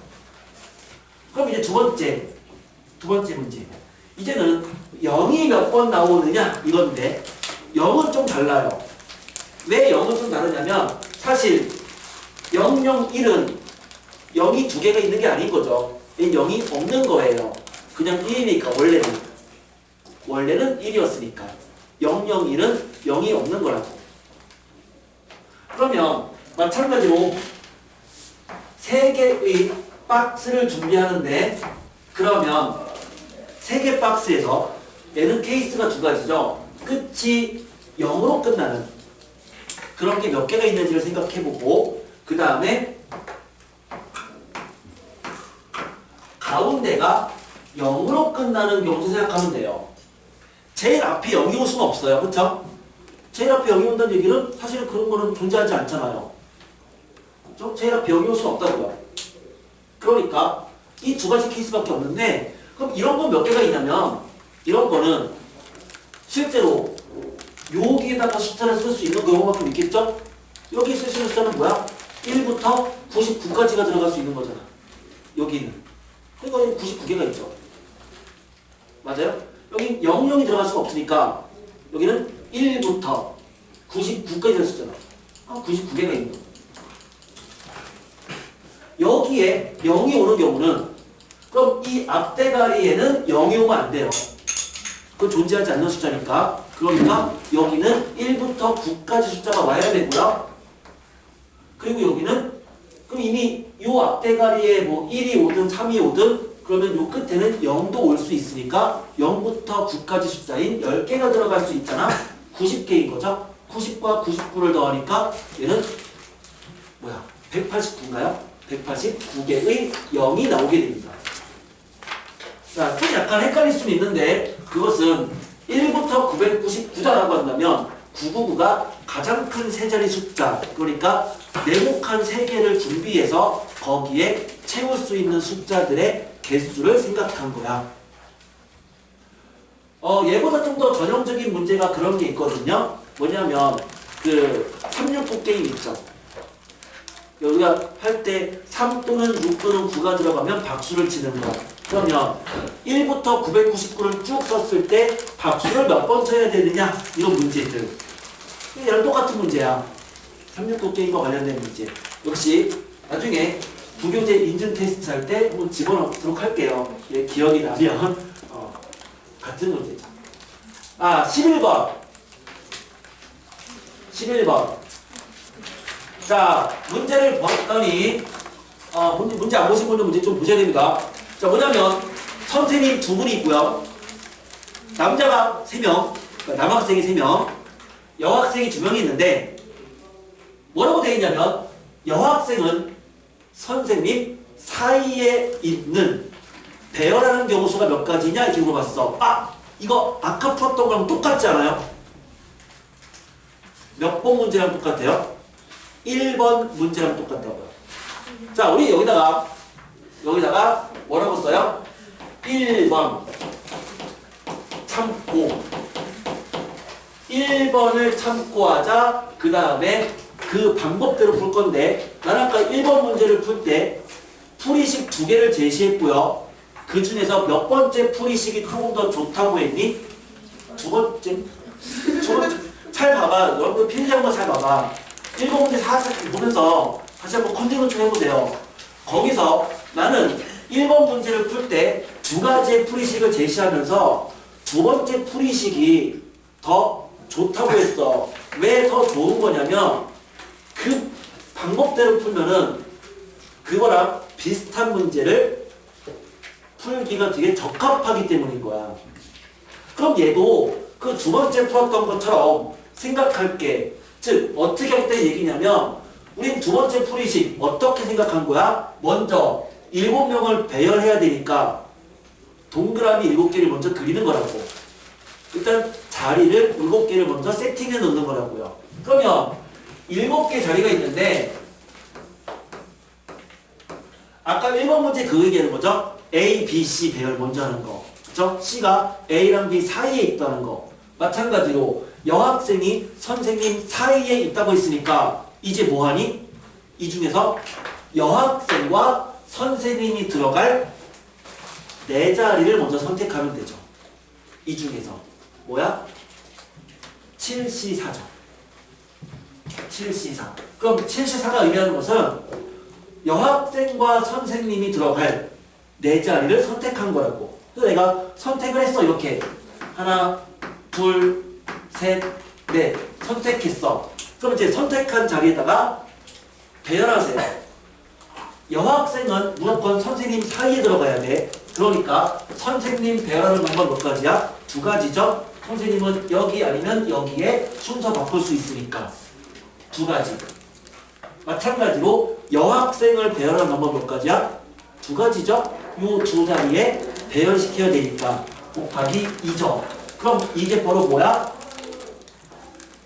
그럼 이제 두 번째 문제. 이제는 0이 몇 번 나오느냐 이건데 0은 좀 달라요. 왜 0은 좀 다르냐면 사실 0, 0, 1은 0이 두 개가 있는 게 아닌 거죠. 0이 없는 거예요. 그냥 1이니까 원래는 1이었으니까 0, 0, 1은 0이 없는 거라고. 그러면 마찬가지로 3개의 박스를 준비하는데 그러면 3개 박스에서 얘는 케이스가 두 가지죠. 끝이 0으로 끝나는 그런 게 몇 개가 있는지를 생각해보고 그 다음에 가운데가 0으로 끝나는 경우도 생각하면 돼요. 제일 앞에 0이 올 수가 없어요. 그렇죠? 제일 앞에 0이 온다는 얘기는 사실은 그런 거는 존재하지 않잖아요. 그렇죠? 제일 앞에 0이 올 수가 없다고요. 그러니까 이 두 가지 케이스밖에 없는데 그럼 이런 건 몇 개가 있냐면 이런 거는 실제로 여기에다가 숫자를 쓸 수 있는 경우만큼 있겠죠? 여기 쓸 수 있는 숫자는 뭐야? 1부터 99까지가 들어갈 수 있는 거잖아. 여기는. 그러니까 99개가 있죠. 맞아요? 여기 00이 들어갈 수가 없으니까 여기는 1부터 99까지 될 수 있잖아. 99개가 있는 거. 여기에 0이 오는 경우는 그럼 이 앞대가리에는 0이 오면 안 돼요. 그건 존재하지 않는 숫자니까. 그러니까 여기는 1부터 9까지 숫자가 와야 되고요. 그리고 여기는 그럼 이미 이 앞대가리에 뭐 1이 오든 3이 오든 그러면 이 끝에는 0도 올 수 있으니까 0부터 9까지 숫자인 10개가 들어갈 수 있잖아. 90개인 거죠. 90과 99를 더하니까 얘는 뭐야? 189인가요? 189개의 0이 나오게 됩니다. 자, 좀 약간 헷갈릴 수는 있는데 그것은 1부터 999다라고 한다면 999가 가장 큰 세 자리 숫자 그러니까 네모칸 3개를 준비해서 거기에 채울 수 있는 숫자들의 개수를 생각한 거야. 얘보다 좀 더 전형적인 문제가 그런 게 있거든요. 뭐냐면 그 369 게임 있죠. 우리가 할 때 3 또는 6 또는 9가 들어가면 박수를 치는 거. 그러면 1부터 999를 쭉 썼을 때 박수를 몇 번 쳐야 되느냐 이런 문제들. 얘랑 똑같은 문제야. 369 게임과 관련된 문제. 역시 나중에 부교재 인증 테스트 할 때 한번 집어넣도록 할게요. 기억이 나면 같은 문제죠. 11번. 11번. 자, 문제를 봤더니 문제 안 보신 분들 문제 좀 보셔야 됩니다. 자, 뭐냐면 선생님 두 분이 있고요. 남자가 3명, 그러니까 남학생이 3명, 여학생이 2명이 있는데 뭐라고 되어 있냐면 여학생은 선생님 사이에 있는 배열하는 경우 수가 몇 가지냐 이렇게 물어봤어. 이거 아까 풀었던 거랑 똑같지 않아요? 몇 번 문제랑 똑같아요? 1번 문제랑 똑같다고요. 자, 우리 여기다가 뭐라고 써요? 1번 참고 1번을 참고하자. 그 다음에 그 방법대로 풀 건데 나는 아까 1번 문제를 풀 때 풀이식 2개를 제시했고요. 그 중에서 몇 번째 풀이식이 조금 더 좋다고 했니? 두 번째? 잘 봐봐. 여러분들 필기한 거 잘 봐봐. 1번 문제 살짝 보면서 다시 한번 컨닝을 좀 해보세요. 거기서 나는 1번 문제를 풀 때 두 가지의 풀이식을 제시하면서 두 번째 풀이식이 더 좋다고 했어. 왜 더 좋은 거냐면 그 방법대로 풀면은 그거랑 비슷한 문제를 풀기가 되게 적합하기 때문인 거야. 그럼 얘도 그 두 번째 풀었던 것처럼 생각할게. 즉 어떻게 하겠다는 얘기냐면 우린 두 번째 풀이식 어떻게 생각한 거야? 먼저 7명을 배열해야 되니까 동그라미 7개를 먼저 그리는 거라고. 일단 자리를 7개를 먼저 세팅해 놓는 거라고요. 그러면 7개 자리가 있는데 아까 1번 문제 그 얘기하는 거죠? A, B, C 배열 먼저 하는 거. 그쵸? C가 A랑 B 사이에 있다는 거. 마찬가지로 여학생이 선생님 사이에 있다고 했으니까 이제 뭐하니? 이 중에서 여학생과 선생님이 들어갈 네 자리를 먼저 선택하면 되죠. 이 중에서 뭐야? 7C4죠. 7C4. 그럼 7C4가 의미하는 것은 여학생과 선생님이 들어갈 네 자리를 선택한 거라고. 그래서 내가 선택을 했어. 이렇게 하나, 둘, 셋, 넷 선택했어. 그럼 이제 선택한 자리에다가 배열하세요. 여학생은 무조건 선생님 사이에 들어가야 돼. 그러니까 선생님 배열하는 방법 몇 가지야? 두 가지죠. 선생님은 여기 아니면 여기에 순서 바꿀 수 있으니까 두 가지. 마찬가지로 여학생을 배열하는 방법 몇 가지야? 두 가지죠. 요 두 자리에 배열시켜야 되니까 곱하기 2죠. 그럼 이게 바로 뭐야?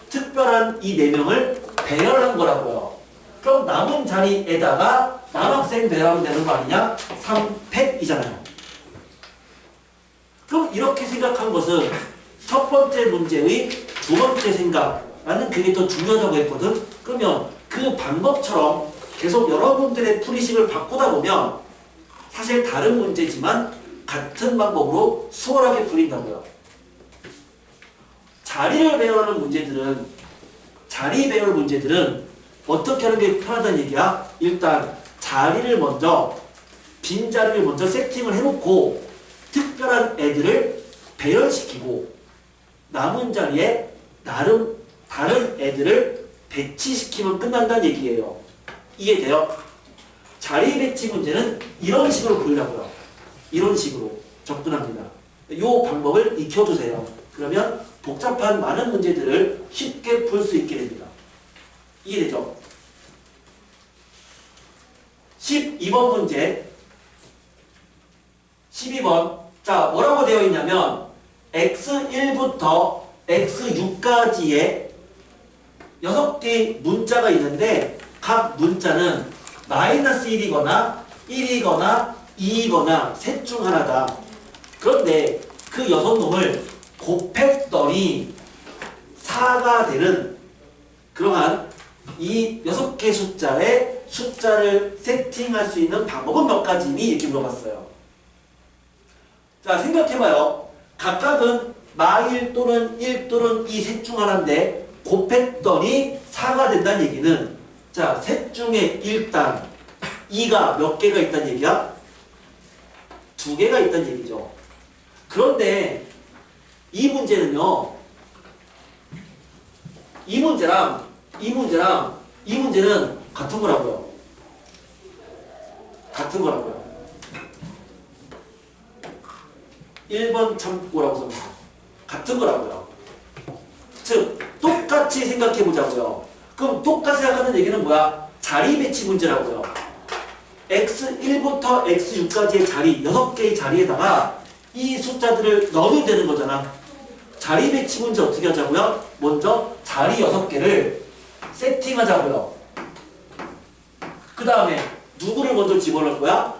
특별한 이 4명을 배열한 거라고요. 그럼 남은 자리에다가 남학생 배열하면 되는 거 아니냐? 3팩이잖아요. 그럼 이렇게 생각한 것은 첫 번째 문제의 두 번째 생각라는 그게 더 중요하다고 했거든. 그러면 그 방법처럼 계속 여러분들의 풀이식을 바꾸다 보면 사실 다른 문제지만 같은 방법으로 수월하게 풀린다고요. 자리 배열 문제들은 어떻게 하는 게 편하다는 얘기야? 일단 자리를 먼저 빈자리를 먼저 세팅을 해놓고 특별한 애들을 배열시키고 남은 자리에 다른 애들을 배치시키면 끝난다는 얘기예요. 이해돼요? 자리 배치 문제는 이런 식으로 풀려고요. 이런 식으로 접근합니다. 이 방법을 익혀두세요. 그러면 복잡한 많은 문제들을 쉽게 풀 수 있게 됩니다. 이해되죠? 12번 문제 12번 자 뭐라고 되어 있냐면 x1부터 x6까지의 6개의 문자가 있는데 각 문자는 -1이거나 1이거나 2이거나 셋 중 하나다. 그런데 그 6놈을 곱했더니 4가 되는 그러한 이 6개 숫자의 숫자를 세팅할 수 있는 방법은 몇 가지니? 이렇게 물어봤어요. 자 생각해봐요. 각각은 -1 또는 1 또는 2 셋 중 하나인데 곱했더니 4가 된다는 얘기는 자 셋 중에 일단 2가 몇 개가 있다는 얘기야? 2개가 있다는 얘기죠. 그런데 이 문제는요. 이 문제는 같은 거라고요. 같은 거라고요. 1번 참고라고 써봅니다. 같은 거라고요. 즉 똑같이 생각해 보자고요. 그럼 똑같이 생각하는 얘기는 뭐야? 자리 배치 문제라고요. x1부터 x6까지의 자리 6개의 자리에다가 이 숫자들을 넣으면 되는 거잖아. 자리 배치 문제 어떻게 하자고요? 먼저 자리 6개를 세팅하자고요. 그 다음에 누구를 먼저 집어넣을 거야?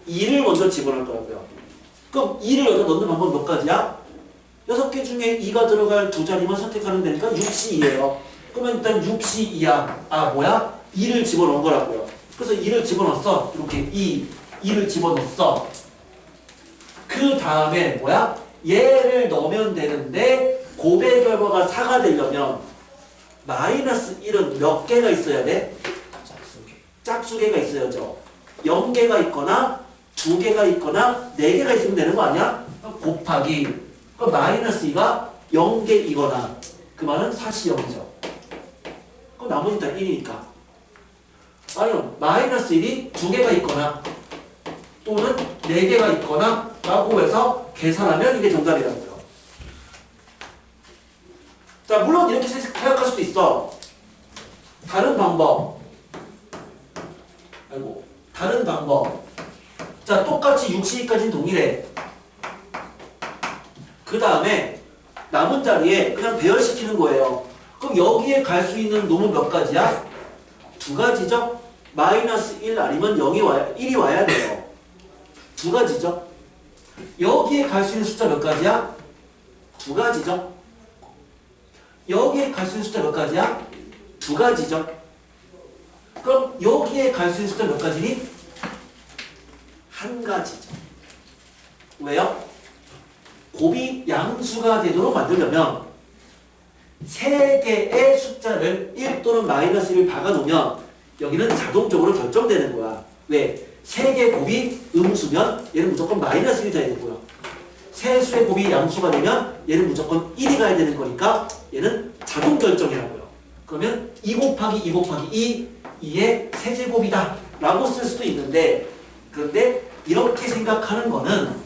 2를 먼저 집어넣을 거라고요. 그럼 2를 여기다 넣는 방법 몇 가지야? 6개 중에 2가 들어갈 두 자리만 선택하면 되니까 6C2예요. 그러면 일단 6C2야. 아 뭐야? 2를 집어넣은 거라고요. 그래서 2를 집어넣었어. 이렇게 2를 집어넣었어. 그 다음에 뭐야? 얘를 넣으면 되는데 곱의 결과가 4가 되려면 -1은 몇 개가 있어야 돼? 짝수개가 있어야죠. 0개가 있거나 2개가 있거나 4개가 있으면 되는 거 아니야? 곱하기 마이너스 2가 0개이거나 그 말은 사시 0이죠. 그럼 나머지 다 1이니까. 아니요, 마이너스 1이 2개가 있거나 또는 4개가 있거나 라고 해서 계산하면 이게 정답이라고요. 자, 물론 이렇게 생각할 수도 있어. 다른 방법. 다른 방법. 자, 똑같이 62까지는 동일해. 그 다음에 남은 자리에 그냥 배열시키는 거예요. 그럼 여기에 갈 수 있는 놈은 몇 가지야? 2가지죠? 마이너스 1 아니면 1이 와야 돼요. 2가지죠? 여기에 갈 수 있는 숫자 몇 가지야? 2가지죠? 여기에 갈 수 있는 숫자 몇 가지야? 2가지죠? 그럼 여기에 갈 수 있는 숫자 몇 가지니? 1가지죠. 왜요? 곱이 양수가 되도록 만들려면 3개의 숫자를 1 또는 마이너스 1을 박아놓으면 여기는 자동적으로 결정되는 거야. 왜? 3개의 곱이 음수면 얘는 무조건 마이너스 1이 돼야 되고요. 3수의 곱이 양수가 되면 얘는 무조건 1이 가야 되는 거니까 얘는 자동 결정이라고요. 그러면 2 곱하기 2 곱하기 2의 세제곱이다 라고 쓸 수도 있는데, 그런데 이렇게 생각하는 거는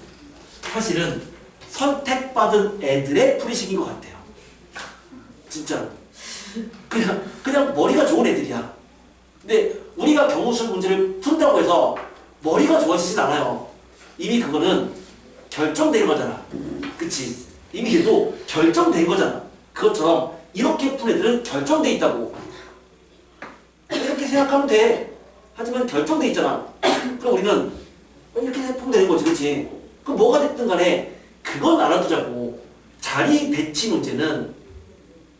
사실은 선택받은 애들의 풀이식인 것 같아요. 진짜로. 그냥 머리가 좋은 애들이야. 근데 우리가 경우수 문제를 푼다고 해서 머리가 좋아지진 않아요. 이미 그거는 결정된 거잖아. 그치? 이미 걔도 결정된 거잖아. 그것처럼 이렇게 푼 애들은 결정돼 있다고. 이렇게 생각하면 돼. 하지만 결정돼 있잖아. 그럼 우리는 이렇게 생각하면 되는 거지. 그치? 그럼 뭐가 됐든 간에 그건 알아두자고. 자리 배치 문제는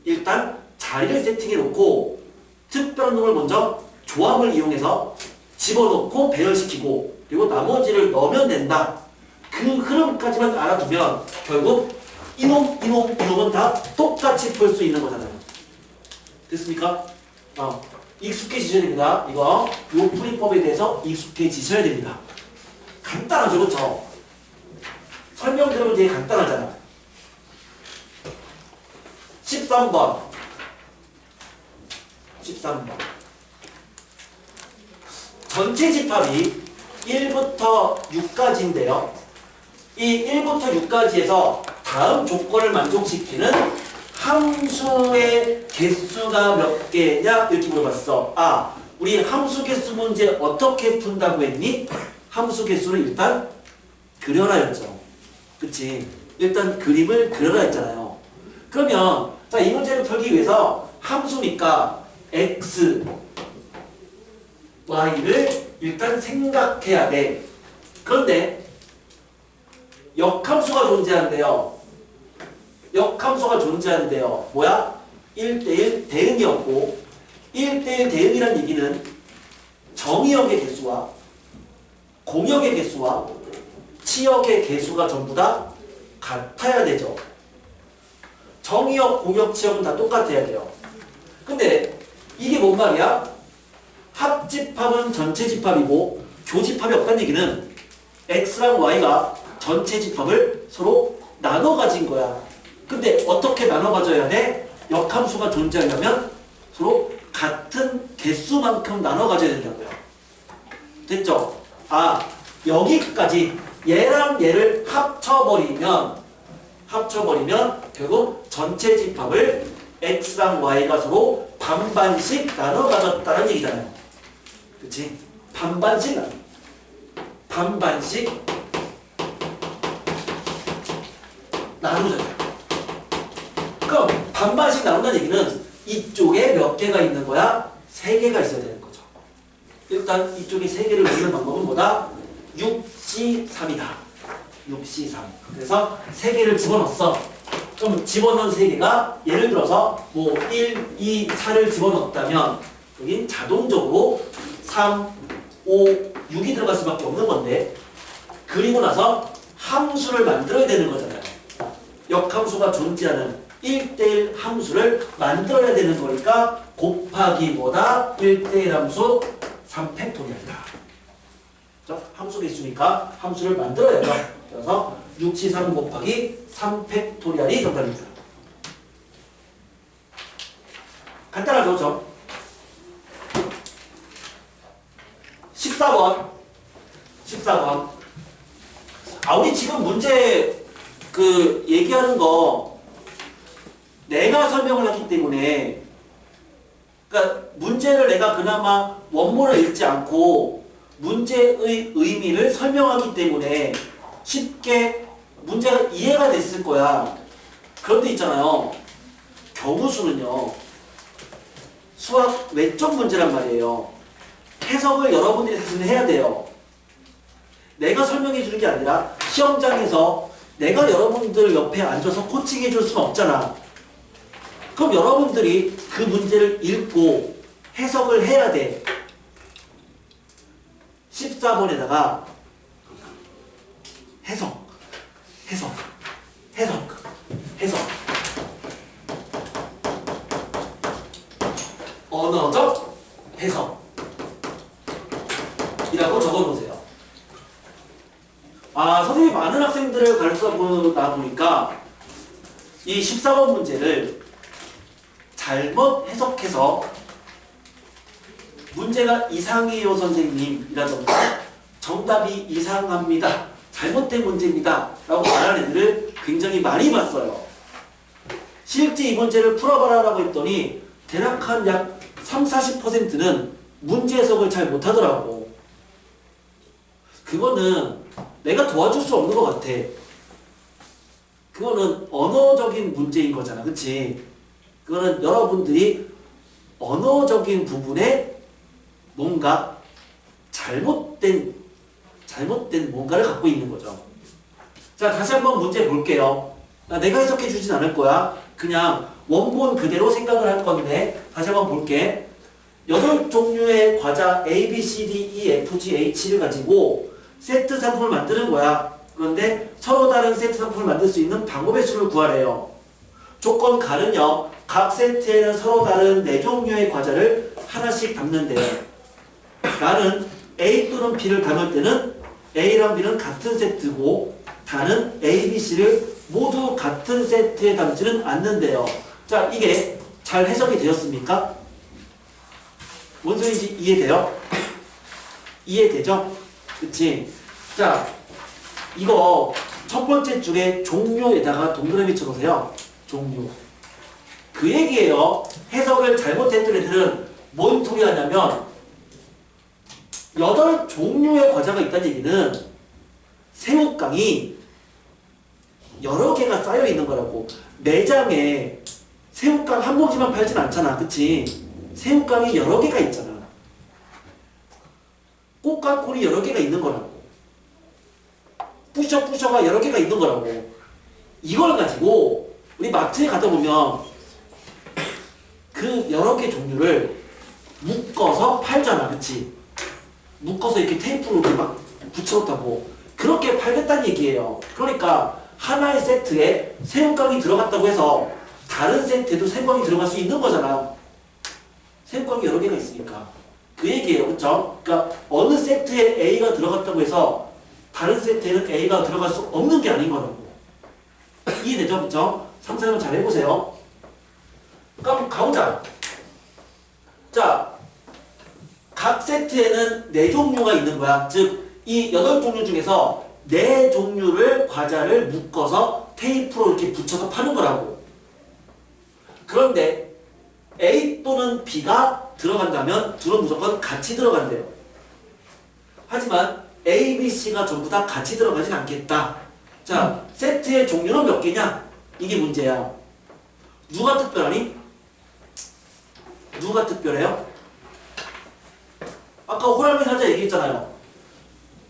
일단 자리를 세팅해 놓고 특별한 놈을 먼저 조합을 이용해서 집어넣고 배열시키고 그리고 나머지를 넣으면 된다. 그 흐름까지만 알아두면 결국 이놈은 다 똑같이 풀 수 있는 거잖아요. 됐습니까? 익숙해지셔야 됩니다. 요 풀이법에 대해서 익숙해지셔야 됩니다. 간단하죠, 그렇죠? 설명 들으면 되게 간단하잖아. 13번. 전체 집합이 1부터 6까지인데요. 이 1부터 6까지에서 다음 조건을 만족시키는 함수의 개수가 몇 개냐? 이렇게 물어봤어. 우리 함수 개수 문제 어떻게 푼다고 했니? 함수 개수를 일단 그려라 했죠. 그치? 일단 그림을 그려라 했잖아요. 그러면 자, 이 문제를 풀기 위해서 함수니까 x, y를 일단 생각해야 돼. 그런데 역함수가 존재한대요. 뭐야? 1대1 대응이었고 1대1 대응이란 얘기는 정의역의 개수와 공역의 개수와 치역의 개수가 전부 다 같아야 되죠. 정의역, 공역, 치역은 다 똑같아야 돼요. 근데 이게 뭔 말이야? 합집합은 전체 집합이고 교집합이 없다는 얘기는 x랑 y가 전체 집합을 서로 나눠 가진 거야. 근데 어떻게 나눠 가져야 돼? 역함수가 존재하려면 서로 같은 개수만큼 나눠 가져야 된다고요. 됐죠? 여기까지 얘랑 얘를 합쳐버리면 결국 전체 집합을 x랑 y가 서로 반반씩 나눠 가졌다는 얘기잖아요. 그치? 반반씩 나누잖아요. 그럼 반반씩 나눈다는 얘기는 이쪽에 몇 개가 있는 거야? 3개가 있어야 되는 거죠. 일단 이쪽에 3개를 넣는 방법은 뭐다? 6C3이다. 6C3. 그래서 3개를 집어넣었어. 그럼 집어넣은 3개가 예를 들어서 1, 2, 4를 집어넣었다면 여긴 자동적으로 3, 5, 6이 들어갈 수밖에 없는 건데, 그리고 나서 함수를 만들어야 되는 거잖아요. 역함수가 존재하는 1대1 함수를 만들어야 되는 거니까 곱하기보다 1대1 함수 3팩토리얼이다. 함수 개수니까 함수를 만들어야죠. 그래서 673 곱하기 3팩토리얼이 정답입니다. 간단하죠, 그렇죠? 14번. 14번. 우리 지금 문제 얘기하는 거 내가 설명을 했기 때문에, 그러니까 문제를 내가 그나마 원문을 읽지 않고 문제의 의미를 설명하기 때문에 쉽게 문제가 이해가 됐을 거야. 그런데 있잖아요. 경우수는요. 수학 외적 문제란 말이에요. 해석을 여러분들이 사실 해야 돼요. 내가 설명해 주는 게 아니라 시험장에서 내가 여러분들 옆에 앉아서 코칭해 줄 수는 없잖아. 그럼 여러분들이 그 문제를 읽고 해석을 해야 돼. 14번에다가 해석. 언어적 해석이라고 적어놓으세요. 선생님이 많은 학생들을 가르쳐보다 보니까 이 14번 문제를 잘못 해석해서 문제가 이상해요 선생님이라던가 정답이 이상합니다, 잘못된 문제입니다 라고 말하는 애들을 굉장히 많이 봤어요. 실제 이 문제를 풀어봐라 라고 했더니 대략 한 약 30-40%는 문제 해석을 잘 못하더라고. 그거는 내가 도와줄 수 없는 것 같아. 그거는 언어적인 문제인 거잖아, 그치? 그거는 여러분들이 언어적인 부분에 뭔가 잘못된 뭔가를 갖고 있는 거죠. 자, 다시 한번 문제 볼게요. 내가 해석해 주진 않을 거야. 그냥 원본 그대로 생각을 할 건데 다시 한번 볼게. 8종류의 과자 A, B, C, D, E, F, G, H를 가지고 세트 상품을 만드는 거야. 그런데 서로 다른 세트 상품을 만들 수 있는 방법의 수를 구하래요. 조건 가는요. 각 세트에는 서로 다른 4종류의 과자를 하나씩 담는데요. 나는 A 또는 B를 담을 때는 A랑 B는 같은 세트고 다는 A, B, C를 모두 같은 세트에 담지는 않는데요. 자, 이게 잘 해석이 되었습니까? 뭔 소리인지 이해돼요? 이해되죠? 그치? 자, 이거 첫 번째 줄에 종류에다가 동그라미 쳐보세요. 종류. 그 얘기예요. 해석을 잘못했던 애들은 뭔 소리 하냐면 8종류의 과자가 있다는 얘기는 새우깡이 여러 개가 쌓여 있는 거라고. 매장에 새우깡 한 봉지만 팔진 않잖아, 그치? 새우깡이 여러 개가 있잖아. 꽃가콜이 여러 개가 있는 거라고. 뿌셔가 여러 개가 있는 거라고. 이걸 가지고 우리 마트에 가다 보면 그 여러 개 종류를 묶어서 팔잖아, 그치? 묶어서 이렇게 테이프로 이렇게 막 붙여놓다고. 그렇게 팔겠다는 얘기예요. 그러니까 하나의 세트에 새우깡이 들어갔다고 해서 다른 세트에도 새우깡이 들어갈 수 있는 거잖아. 새우깡이 여러 개가 있으니까. 그 얘기예요. 그쵸? 그러니까 어느 세트에 A가 들어갔다고 해서 다른 세트에는 A가 들어갈 수 없는 게 아닌 거라고. 이해되죠? 그쵸? 상상을 잘 해보세요. 그럼 가보자. 자, 각 세트에는 4종류가 있는 거야. 즉, 이 8종류 중에서 4종류를 과자를 묶어서 테이프로 이렇게 붙여서 파는 거라고. 그런데 A 또는 B가 들어간다면 둘은 무조건 같이 들어간대요. 하지만 A, B, C가 전부 다 같이 들어가진 않겠다. 자, 세트의 종류는 몇 개냐? 이게 문제야. 누가 특별하니? 누가 특별해요? 아까 호랑이 사자 얘기했잖아요.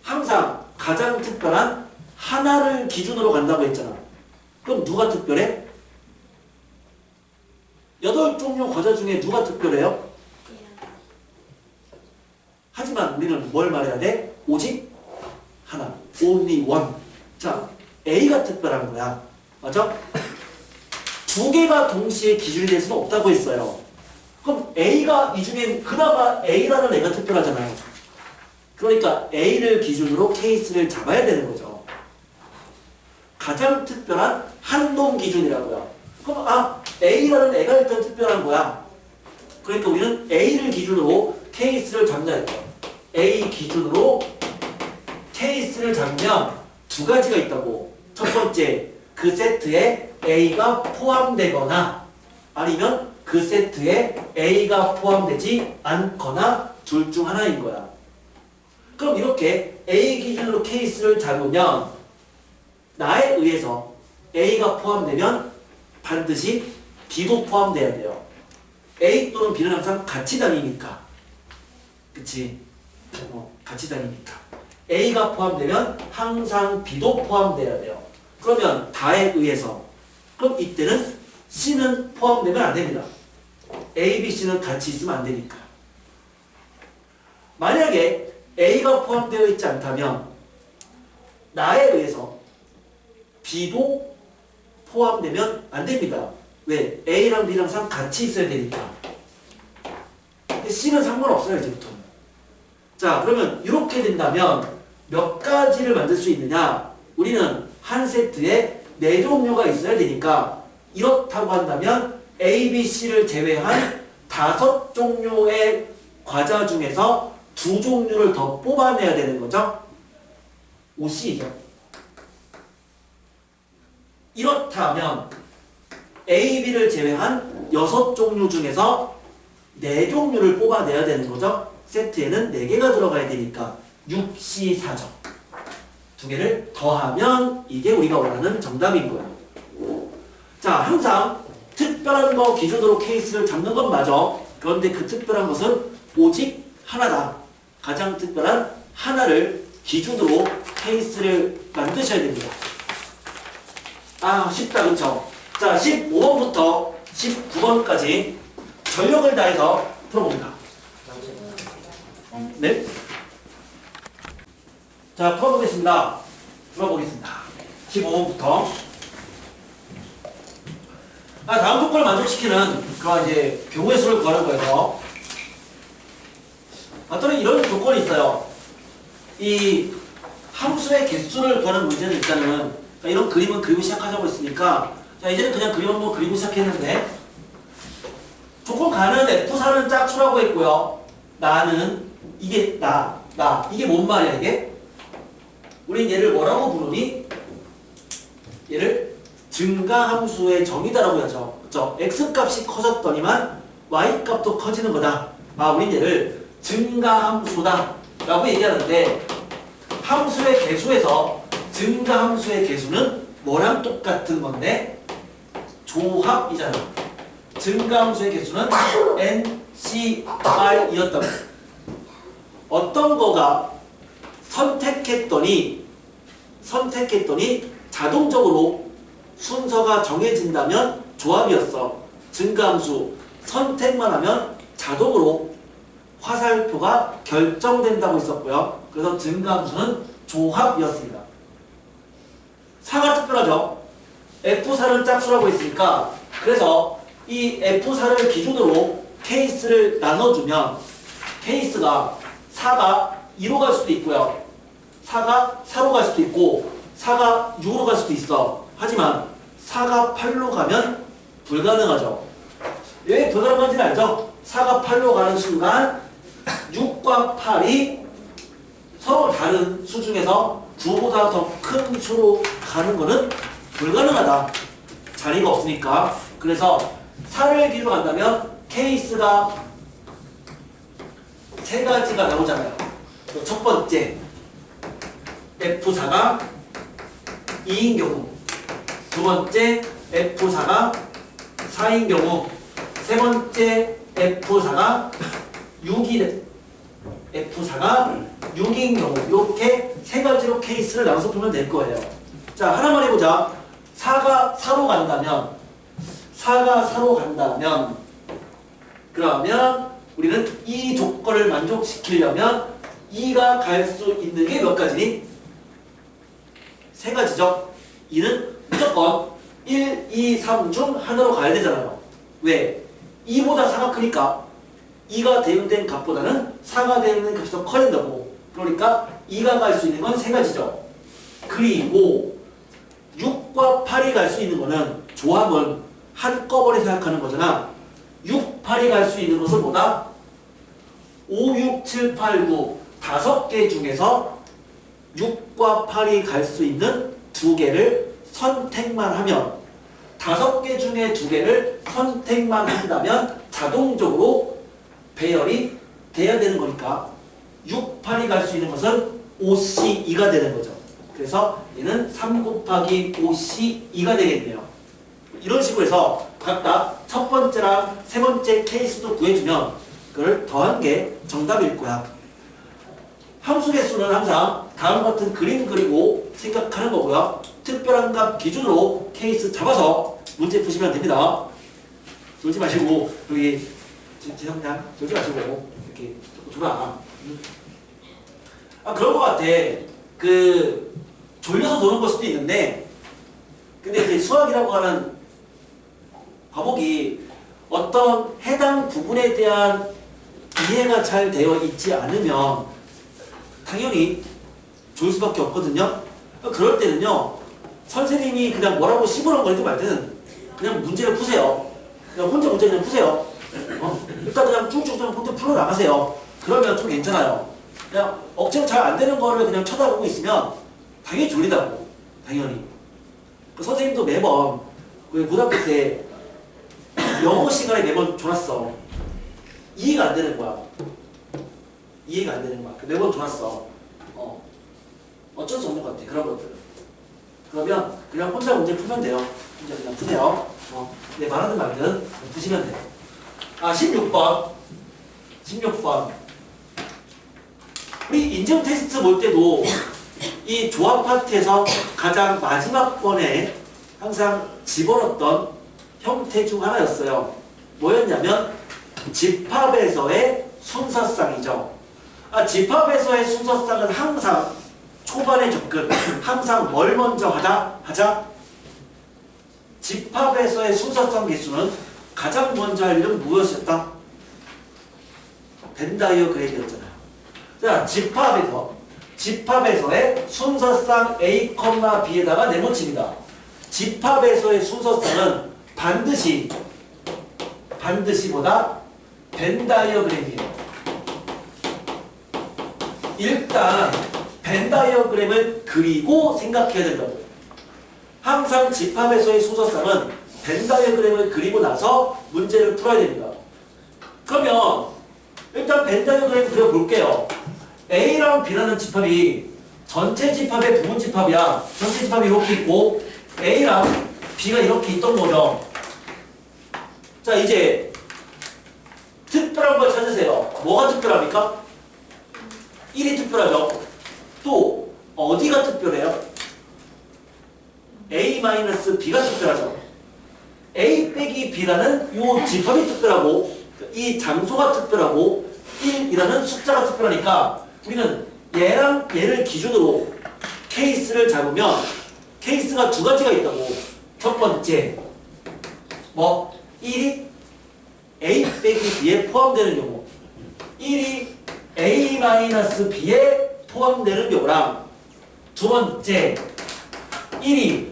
항상 가장 특별한 하나를 기준으로 간다고 했잖아. 그럼 누가 특별해? 8종류 과자 중에 누가 특별해요? 하지만 우리는 뭘 말해야 돼? 오직 하나. only one. 자, A가 특별한 거야. 맞죠? 2개가 동시에 기준이 될 수는 없다고 했어요. 그럼 A가 이 중에 그나마 A라는 애가 특별하잖아요. 그러니까 A를 기준으로 케이스를 잡아야 되는 거죠. 가장 특별한 한 놈 기준이라고요. 그럼 A라는 애가 일단 특별한 거야. 그러니까 우리는 A를 기준으로 케이스를 잡는다 했죠. A 기준으로 케이스를 잡으면 두 가지가 있다고. 첫 번째, 그 세트에 A가 포함되거나 아니면 그 세트에 A가 포함되지 않거나 둘 중 하나인 거야. 그럼 이렇게 A 기준으로 케이스를 잡으면 나에 의해서 A가 포함되면 반드시 B도 포함돼야 돼요. A 또는 B는 항상 같이 다니니까. 그치? 같이 다니니까. A가 포함되면 항상 B도 포함돼야 돼요. 그러면 다에 의해서. 그럼 이때는 C는 포함되면 안 됩니다. A, B, C는 같이 있으면 안 되니까. 만약에 A가 포함되어 있지 않다면 나에 의해서 B도 포함되면 안 됩니다. 왜? A랑 B랑 항상 같이 있어야 되니까. C는 상관없어요, 이제부터는. 자, 그러면 이렇게 된다면 몇 가지를 만들 수 있느냐? 우리는 한 세트에 4종류가 있어야 되니까 이렇다고 한다면 A, B, C를 제외한 5종류의 과자 중에서 2종류를 더 뽑아내야 되는 거죠. OC죠. 이렇다면 A, B를 제외한 6종류 중에서 4종류를 뽑아내야 되는 거죠. 세트에는 4개가 들어가야 되니까 6C 4점. 2개를 더하면 이게 우리가 원하는 정답인 거예요. 자, 항상 특별한 거 기준으로 케이스를 잡는 건 맞아. 그런데 그 특별한 것은 오직 하나다. 가장 특별한 하나를 기준으로 케이스를 만드셔야 됩니다. 쉽다, 그쵸? 자, 15번부터 19번까지 전력을 다해서 풀어봅니다. 네? 자, 풀어보겠습니다. 15번부터. 다음 조건을 만족시키는 그런 이제 경우의 수를 구하는 거여서 또는 이런 조건이 있어요. 이 함수의 개수를 구하는 문제는 일단은 이런 그림은 그리고 시작하자고 했으니까 자, 이제는 그냥 그림 한번 그리고 시작했는데 조건 가는 F4는 짝수라고 했고요. 나는 이게 이게 뭔 말이야 이게? 우린 얘를 뭐라고 부르니? 얘를 증가함수의 정의다라고 하죠. 그쵸? X값이 커졌더니만 Y값도 커지는 거다. 우린 얘를 증가함수다 라고 얘기하는데 함수의 개수에서 증가함수의 개수는 뭐랑 똑같은 건데? 조합이잖아. 증가함수의 개수는 NCR이었다고. 어떤 거가 선택했더니 자동적으로 순서가 정해진다면 조합이었어. 증가함수 선택만 하면 자동으로 화살표가 결정된다고 했었고요. 그래서 증가함수는 조합이었습니다. 4가 특별하죠. F4는 짝수라고 했으니까 그래서 이 F4를 기준으로 케이스를 나눠주면 케이스가 4가 2로 갈 수도 있고요. 4가 4로 갈 수도 있고 4가 6으로 갈 수도 있어. 하지만 4가 8로 가면 불가능하죠. 왜 불가능한지는 알죠? 4가 8로 가는 순간 6과 8이 서로 다른 수 중에서 9보다 더 큰 수로 가는 거는 불가능하다. 자리가 없으니까. 그래서 4를 기준으로 간다면 케이스가 3가지가 나오잖아요. 첫 번째 F4가 2인 경우, 두 번째 F4가 4인 경우, 세 번째 F4가 6인 경우 이렇게 3가지로 케이스를 나눠서 보면 될 거예요. 자, 하나만 해보자. 4가 4로 간다면 그러면 우리는 이 조건을 만족시키려면 2가 갈 수 있는 게 몇 가지니? 3가지죠. 2는 무조건 1, 2, 3 중 하나로 가야 되잖아요. 왜? 2보다 4가 크니까 2가 대응된 값보다는 4가 대응된 값이 더 커야 된다고. 그러니까 2가 갈 수 있는 건 세 가지죠. 그리고 6과 8이 갈 수 있는 거는 조합은 한꺼번에 생각하는 거잖아. 6, 8이 갈 수 있는 것은 뭐다? 5, 6, 7, 8, 9 5개 중에서 6과 8이 갈 수 있는 2개를 선택만 하면 5개 중에 2개를 선택만 한다면 자동적으로 배열이 돼야 되는 거니까 6, 8이 갈 수 있는 것은 5C2가 되는 거죠. 그래서 얘는 3 곱하기 5C2가 되겠네요. 이런 식으로 해서 각각 첫 번째랑 세 번째 케이스도 구해주면 그걸 더한 게 정답일 거야. 함수 개수는 항상 다음 같은 그림 그리고 생각하는 거고요. 특별한 값 기준으로 케이스 잡아서 문제 푸시면 됩니다. 졸지 마시고 여기 지성장 졸지 마시고 이렇게 줘라. 그런 거 같아. 졸려서 노는 걸 수도 있는데 근데 이제 수학이라고 하는 과목이 어떤 해당 부분에 대한 이해가 잘 되어 있지 않으면 당연히 졸 수밖에 없거든요. 그럴 때는요, 선생님이 그냥 뭐라고 시부렁거리지 말 때는 그냥 문제를 푸세요. 그냥 혼자 문제 그냥 푸세요. 일단 그냥 쭉쭉 혼자 풀어 나가세요. 그러면 좀 괜찮아요. 그냥 억지로 잘 안 되는 거를 그냥 쳐다보고 있으면 당연히 졸리다고. 당연히. 선생님도 매번 고등학교 때 영어 시간에 매번 졸았어. 이해가 안 되는 거야. 이해가 안 되는 거야. 매번 졸았어. 어쩔 수 없는 것 같아. 그런 것들은. 그러면 그냥 혼자 문제 풀면 돼요. 혼자 그냥 푸세요. 네, 말하는 말든 푸시면 돼요. 16번. 16번. 우리 인증 테스트 볼 때도 이 조합 파트에서 가장 마지막 번에 항상 집어넣었던 형태 중 하나였어요. 뭐였냐면 집합에서의 순서쌍이죠. 집합에서의 순서쌍은 항상 초반에 접근, 항상 뭘 먼저 하자? 집합에서의 순서쌍 개수는 가장 먼저 할 일은 무엇이었다? 벤 다이어그램이었잖아요. 자, 집합에서의 순서쌍 A, B에다가 네모칩니다. 집합에서의 순서쌍은 반드시 뭐다? 벤 다이어그램이에요. 일단 벤 다이어그램을 그리고 생각해야 된다고. 항상 집합에서의 순서쌍은 벤 다이어그램을 그리고 나서 문제를 풀어야 됩니다. 그러면 일단 벤 다이어그램 그려볼게요. A랑 B라는 집합이 전체 집합의 부분 집합이야. 전체 집합이 이렇게 있고 A랑 B가 이렇게 있던 거죠. 자, 이제 특별한 걸 찾으세요. 뭐가 특별합니까? 1이 특별하죠. 또 어디가 특별해요? A-B가 특별하죠. A 빼기 B라는 이 집합이 특별하고 이 장소가 특별하고 1이라는 숫자가 특별하니까 우리는 얘랑 얘를 기준으로 케이스를 잡으면 케이스가 두 가지가 있다고. 첫 번째 1이 A 빼기 B에 포함되는 경우 1이 A-B에 포함되는 경우랑 두 번째 1이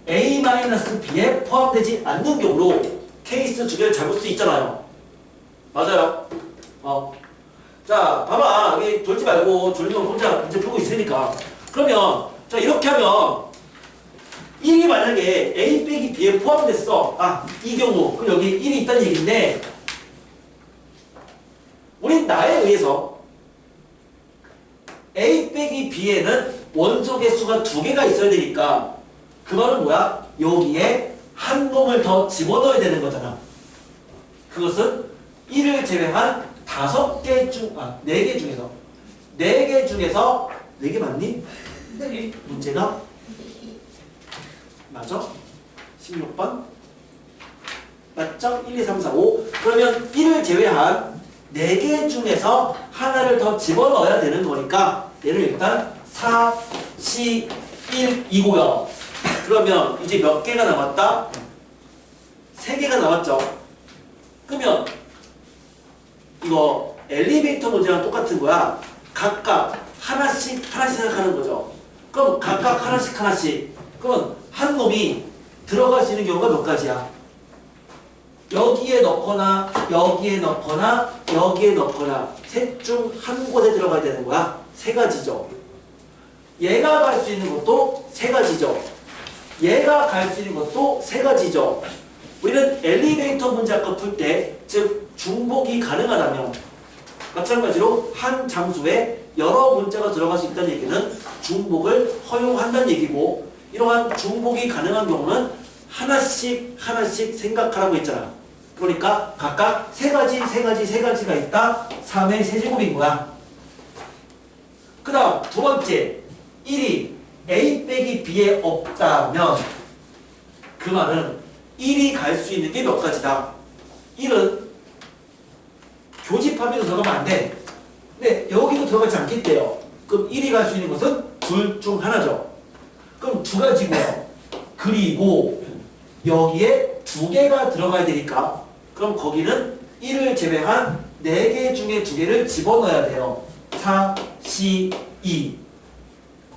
A-B에 포함되지 않는 경우로 케이스 두 개를 잡을 수 있잖아요. 맞아요? 자, 봐봐. 여기 졸지 말고 졸리면 혼자 문제 풀고 있으니까. 그러면 자, 이렇게 하면 1이 만약에 A 빼기 B에 포함됐어. 이 경우. 그럼 여기 1이 있다는 얘기인데 우린 나에 의해서 A 빼기 B에는 원소 개수가 2개가 있어야 되니까 그 말은 뭐야? 여기에 한 놈을 더 집어넣어야 되는 거잖아. 그것은 1을 제외한 4개 중, 4개 중에서 4개 중에서 4개 맞니? 네. 문제가? 맞아? 16번? 맞죠? 1, 2, 3, 4, 5 그러면 1을 제외한 4개 중에서 하나를 더 집어넣어야 되는 거니까 얘를 일단 4, C, 1이고요. 그러면 이제 몇 개가 남았다? 3개가 남았죠. 그러면 이거 엘리베이터 문제랑 똑같은 거야. 각각 하나씩 생각하는 거죠. 그럼 각각 하나씩. 그럼 한 놈이 들어갈 수 있는 경우가 몇 가지야? 여기에 넣거나 여기에 넣거나 여기에 넣거나 셋 중 한 곳에 들어가야 되는 거야. 세 가지죠. 얘가 갈 수 있는 것도 세 가지죠. 얘가 갈 수 있는 것도 세 가지죠. 우리는 엘리베이터 문제 아까 풀 때, 즉 중복이 가능하다면 마찬가지로 한 장소에 여러 문자가 들어갈 수 있다는 얘기는 중복을 허용한다는 얘기고, 이러한 중복이 가능한 경우는 하나씩 생각하라고 했잖아. 그러니까 각각 세 가지가 있다. 3의 세제곱인 거야. 그 다음 두 번째, 1이 A 빼기 B에 없다면 그 말은 1이 갈 수 있는 게 몇 가지다. 1은 교집합에도 들어가면 안 돼. 근데 여기도 들어가지 않겠대요. 그럼 1이 갈 수 있는 것은 둘 중 하나죠. 그럼 두 가지고요. 그리고 여기에 두 개가 들어가야 되니까 그럼 거기는 1을 제외한 4개 중에 2개를 집어넣어야 돼요. 4, 2.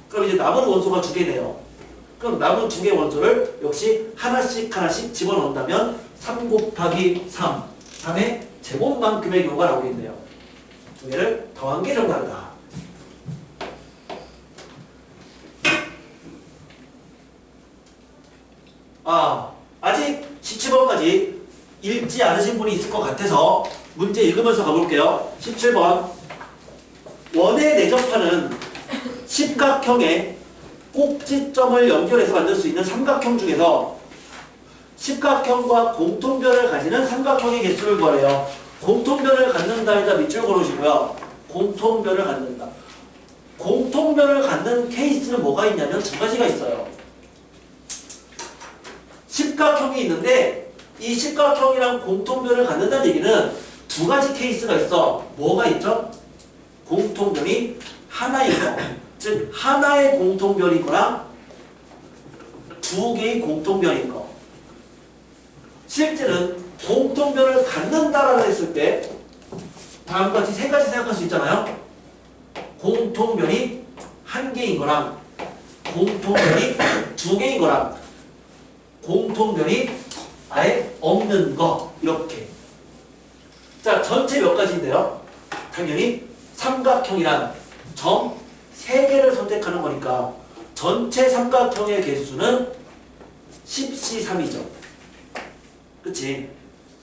그럼 이제 남은 원소가 2개네요. 그럼 남은 2개 원소를 역시 하나씩 집어넣는다면 3 곱하기 3, 3의 제곱만큼의 경우가 나오겠네요. 2개를 더한 게 정답이다. 아직 17번까지 읽지 않으신 분이 있을 것 같아서 문제 읽으면서 가볼게요. 17번. 원에 내접하는 십각형의 꼭지점을 연결해서 만들 수 있는 삼각형 중에서 십각형과 공통변을 가지는 삼각형의 개수를 구하래요. 공통변을 갖는다에다 밑줄 걸으시고요. 공통변을 갖는다. 공통변을 갖는 케이스는 뭐가 있냐면 두 가지가 있어요. 십각형이 있는데 이 십각형이랑 공통변을 갖는다는 얘기는 두 가지 케이스가 있어. 뭐가 있죠? 공통변이 하나인 거. 즉 하나의 공통변인 거랑 두 개의 공통변인 거. 실제는 공통변을 갖는다라고 했을 때 다음과 같이 세 가지 생각할 수 있잖아요. 공통변이 한 개인 거랑 공통변이 두 개인 거랑 공통변이 아예 없는 거. 이렇게. 자, 전체 몇 가지인데요? 당연히 삼각형이란 점 3개를 선택하는 거니까 전체 삼각형의 개수는 10C3이죠. 그치?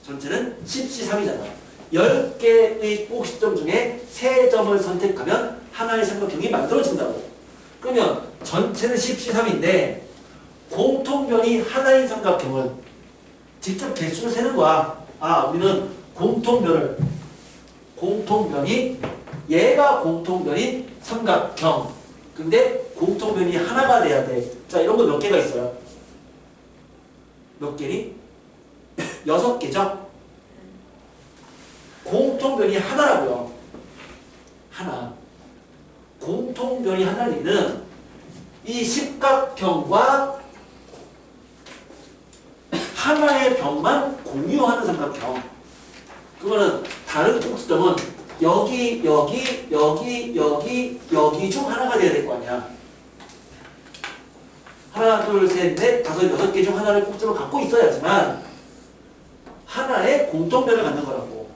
전체는 10C3이잖아. 10개의 꼭지점 중에 3점을 선택하면 하나의 삼각형이 만들어진다고. 그러면 전체는 10C3인데 공통변이 하나인 삼각형은 직접 개수를 세는 거야. 우리는 공통변이 얘가 공통변인 삼각형. 근데 공통변이 하나가 돼야 돼. 자, 이런 거 몇 개가 있어요? 몇 개니? 6개죠? 공통변이 하나라고요. 하나. 공통변이 하나는 얘기는 이 십각형과 하나의 변만 공유하는 삼각형. 그거는 다른 꼭지점은 여기 중 하나가 돼야 될 거 아니야. 하나, 둘, 셋, 넷, 다섯, 6개 중 하나를 꼭지점을 갖고 있어야지만 하나의 공통변을 갖는 거라고.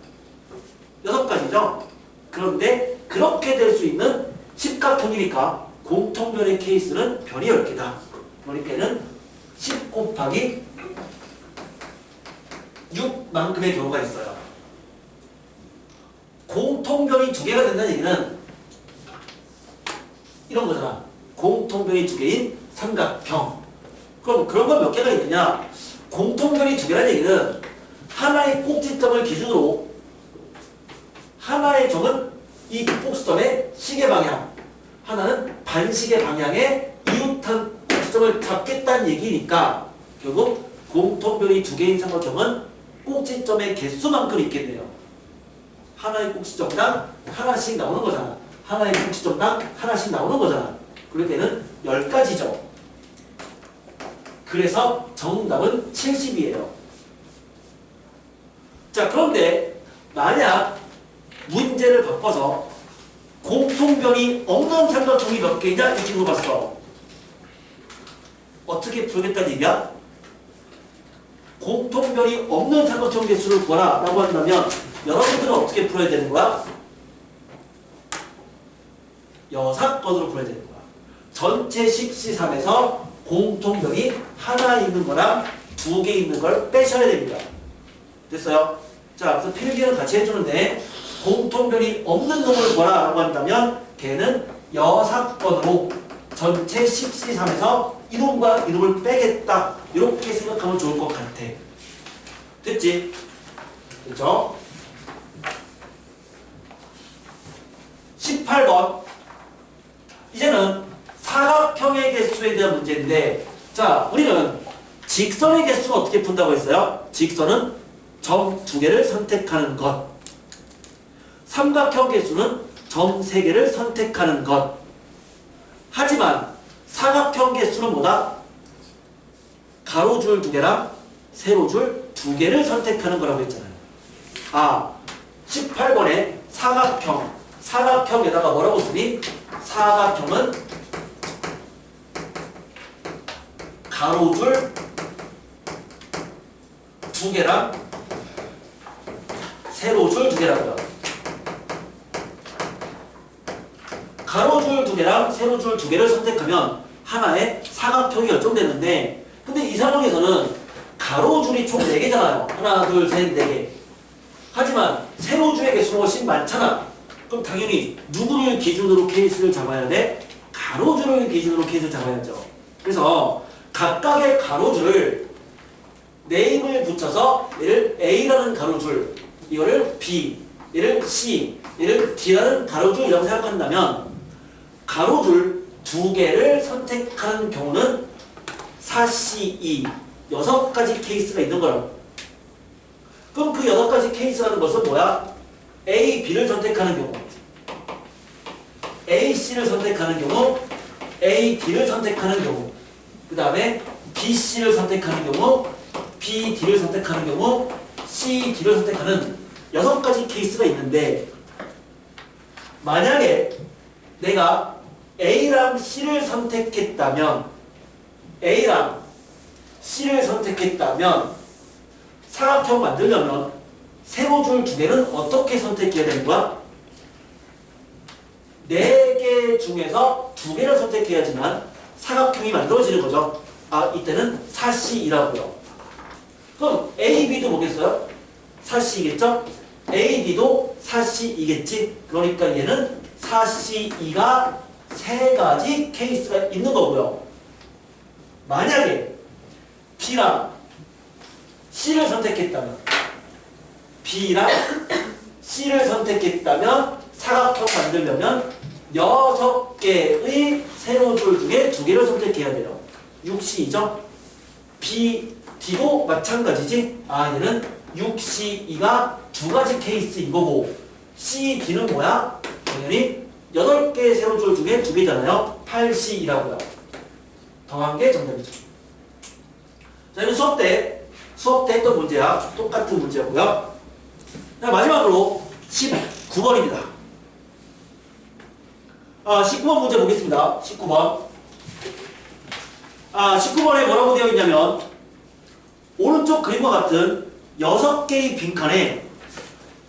6가지죠? 그런데 그렇게 될 수 있는 십각형이니까 공통변의 케이스는 변이 10개다. 그러니까는 10 곱하기 6만큼의 경우가 있어요. 공통변이 2개가 된다는 얘기는 이런 거잖아. 공통변이 2개인 삼각형. 그럼 그런 건 몇 개가 있느냐? 공통변이 2개라는 얘기는 하나의 꼭지점을 기준으로 하나의 점은 이 꼭지점의 시계 방향, 하나는 반시계 방향에 이웃한 꼭지점을 잡겠다는 얘기니까 결국 공통변이 2개인 삼각형은 꼭지점의 개수만큼 있겠네요. 하나의 꼭지점당 하나씩 나오는 거잖아. 하나의 꼭지점당 하나씩 나오는 거잖아. 그럴 때는 10가지죠. 그래서 정답은 70이에요. 자, 그런데 만약 문제를 바꿔서 공통변이 없는 삼각형이 몇 개냐 이렇게 물어봤어. 어떻게 풀겠다는 얘기야? 공통변이 없는 삼각형 개수를 구하라 라고 한다면 여러분들은 어떻게 풀어야 되는 거야? 여사건으로 풀어야 되는 거야. 전체 10C3에서 공통변이 하나 있는 거랑 2개 있는 걸 빼셔야 됩니다. 됐어요? 자, 그래서 필기는 같이 해주는데 공통변이 없는 놈을 구하라 라고 한다면 걔는 여사건으로 전체 10C3에서 이놈과 이놈을 빼겠다 이렇게 생각하면 좋을 것 같아. 됐지? 그렇죠? 18번 이제는 사각형의 개수에 대한 문제인데 자 우리는 직선의 개수는 어떻게 푼다고 했어요? 직선은 점 2개를 선택하는 것, 삼각형 개수는 점 3개를 선택하는 것. 하지만 사각형 개수는 뭐다? 가로줄 2개랑 세로줄 2개를 선택하는 거라고 했잖아요. 아, 18번에 사각형에다가 뭐라고 쓰니? 사각형은 가로줄 2개랑 세로줄 2개라고요. 가로줄 2개랑 세로줄 2개를 선택하면 하나의 사각형이 결정되는데 근데 이 상황에서는 가로줄이 총 4개잖아요. 하나, 둘, 셋, 4개. 하지만 세로줄의 개수는 훨씬 많잖아. 그럼 당연히 누구를 기준으로 케이스를 잡아야 돼? 가로줄을 기준으로 케이스를 잡아야죠. 그래서 각각의 가로줄을 네임을 붙여서 얘를 A라는 가로줄, 이거를 B, 얘를 C, 얘를 D라는 가로줄이라고 생각한다면 가로줄 2개를 선택하는 경우는 4C2 6가지 케이스가 있는 거라고. 그럼 그 6가지 케이스라는 것은 뭐야? A, B를 선택하는 경우, A, C를 선택하는 경우, A, D를 선택하는 경우, 그 다음에 B, C를 선택하는 경우, B, D를 선택하는 경우, C, D를 선택하는 6가지 케이스가 있는데 만약에 내가 A랑 C를 선택했다면 사각형 만들려면 세로줄 2개는 어떻게 선택해야 되는 거야? 4개 중에서 2개를 선택해야지만 사각형이 만들어지는 거죠. 아, 이때는 4C2라고요. 그럼 A, B도 뭐겠어요? 4C이겠죠? A, D도 4C2겠지? 그러니까 얘는 4C2가 3가지 케이스가 있는 거고요. 만약에 B랑 C를 선택했다면 사각형 만들려면 6개의 세로줄 중에 2개를 선택해야 돼요. 6C2죠? B, D도 마찬가지지? 아, 얘는 6C2가 2가지 케이스인 거고 C, D는 뭐야? 당연히 8개의 세로줄 중에 2개잖아요. 8C2라고요. 더한 게 정답이죠. 자, 이건 수업 때 했던 문제야. 똑같은 문제고요. 자, 마지막으로 19번입니다. 19번 문제 보겠습니다. 19번. 19번에 뭐라고 되어 있냐면 오른쪽 그림과 같은 6개의 빈칸에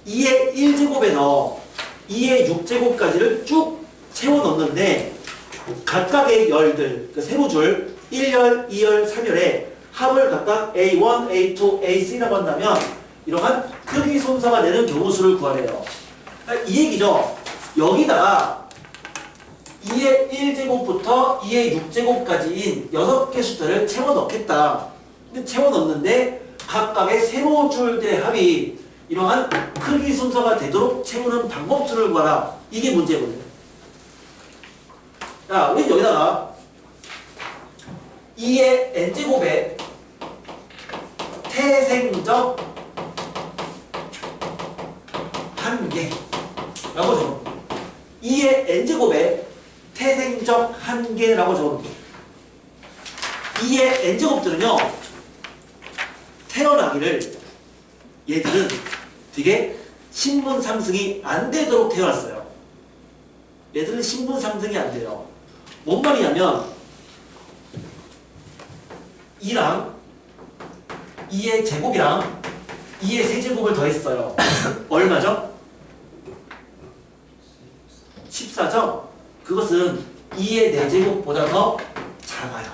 2의 1제곱에서 2의 6제곱까지를 쭉 채워 넣는데 각각의 열들, 그 세로줄 1열, 2열, 3열에 합을 각각 A1, A2, A3라고 한다면 이러한 크기 순서가 되는 경우수를 구하래요. 이 얘기죠. 여기다가 2의 1제곱부터 2의 6제곱까지인 6개 숫자를 채워 넣겠다. 근데 채워 넣는데 각각의 세로줄들의 합이 이러한 크기 순서가 되도록 채우는 방법수를 구하라. 이게 문제거든요. 자, 우리 여기다가 2의 n제곱에 태생적 한계라고 적어놓습니다. 2의 n제곱에 태생적 한계라고 적어놓습니다. 2의 n제곱들은요 태어나기를 얘들은 되게 신분 상승이 안 되도록 태어났어요. 얘들은 신분 상승이 안 돼요. 뭔 말이냐면 2랑 2의 제곱이랑 2의 세제곱을 더했어요. 얼마죠? 14죠? 그것은 2의 4제곱보다 더 작아요.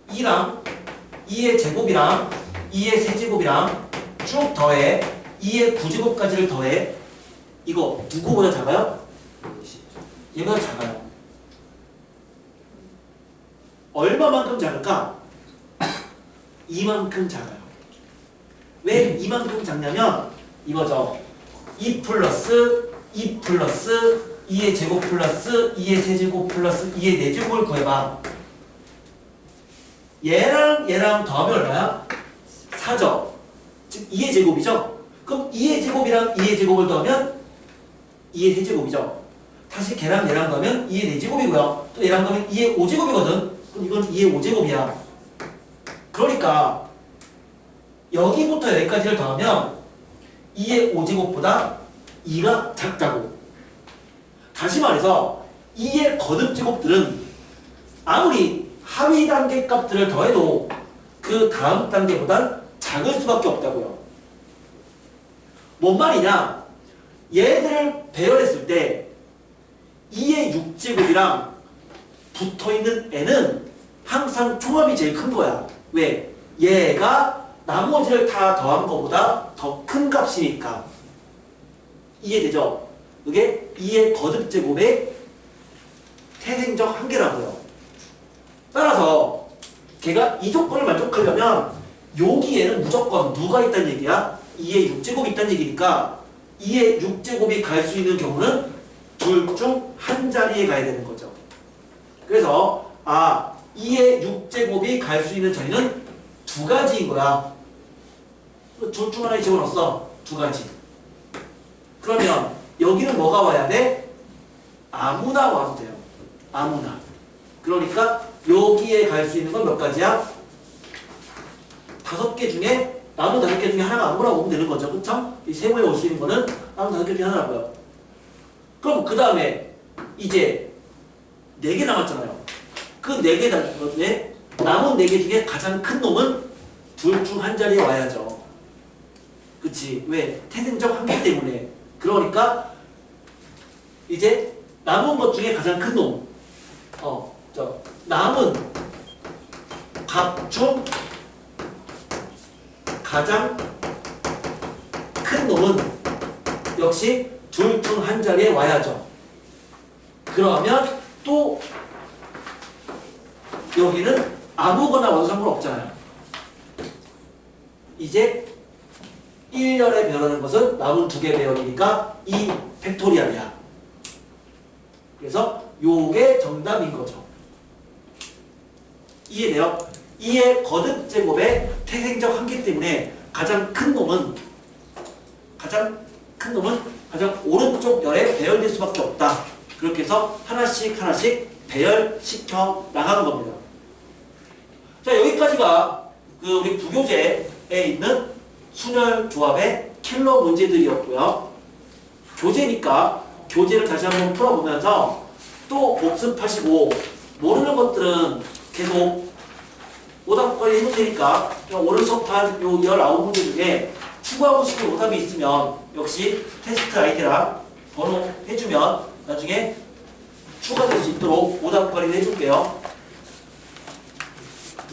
2랑 2의 제곱이랑 2의 세제곱이랑 쭉 더해 2의 9제곱까지를 더해 이거 누구보다 작아요? 얘보다 작아요. 얼마만큼 작을까? 이만큼 작아요. 왜 이만큼 작냐면 이거죠. 2 플러스 2 플러스 2의 제곱 플러스 2의 세제곱 플러스 2의 4제곱을 구해봐. 얘랑 더하면 얼마야? 4죠. 즉 2의 제곱이죠. 그럼 2의 제곱이랑 2의 제곱을 더하면 2의 세제곱이죠. 다시 걔랑 얘랑 더하면 2의 4제곱이고요. 또 얘랑 더하면 2의 5제곱이거든. 그럼 이건 2의 5제곱이야. 그러니까 여기부터 여기까지를 더하면 2의 5제곱보다 2가 작다고. 다시 말해서 2의 거듭제곱들은 아무리 하위 단계 값들을 더해도 그 다음 단계보단 작을 수밖에 없다고요. 뭔 말이냐? 얘들을 배열했을 때 2의 6제곱이랑 붙어있는 애는 항상 총합이 제일 큰 거야. 왜? 얘가 나머지를 다 더한 것보다 더 큰 값이니까. 이해되죠? 이게 2의 거듭제곱의 태생적 한계라고요. 따라서 걔가 이 조건을 만족하려면 여기에는 무조건 누가 있다는 얘기야? 2의 6제곱이 있다는 얘기니까 2의 6제곱이 갈 수 있는 경우는 둘 중 한 자리에 가야 되는 거죠. 그래서 2의 6제곱이 갈 수 있는 자리는 두 가지인 거야. 둘 중 하나에 집어넣었어. 두 가지. 그러면 여기는 뭐가 와야 돼? 아무나 와도 돼요. 아무나. 그러니까 여기에 갈 수 있는 건 몇 가지야? 5개 중에 남은 5개 중에 하나가 아무나 오면 되는 거죠. 그쵸? 이 세모에 올 수 있는 거는 남은 5개 중에 하나라고요. 그럼 그 다음에 이제 4개 남았잖아요. 그 4개 중에 남은 4개 중에 가장 큰 놈은 둘 중 한 자리에 와야죠. 그치? 왜? 태생적 한계 때문에. 그러니까 이제 남은 것 중에 가장 큰 놈. 남은 값 중 가장 큰 놈은 역시 둘 중 한 자리에 와야죠. 그러면 또 여기는 아무거나 와도 상관없잖아요. 이제 1열에 배열하는 것은 남은 2개 배열이니까 2 팩토리얼이야. 그래서 요게 정답인 거죠. 이해돼요? 2의 거듭제곱의 태생적 한계 때문에 가장 큰 놈은 가장 오른쪽 열에 배열될 수밖에 없다. 그렇게 해서 하나씩 배열시켜 나가는 겁니다. 자, 여기까지가 그 우리 부교재에 있는 순열 조합의 킬러 문제들이었고요. 교재니까 교재를 다시 한번 풀어보면서 또 복습하시고 모르는 것들은 계속 오답거리 해도 되니까 오늘 수업한 요 19문제 중에 추가하고 싶은 오답이 있으면 역시 테스트 아이디랑 번호 해주면 나중에 추가될 수 있도록 오답거리를 해줄게요.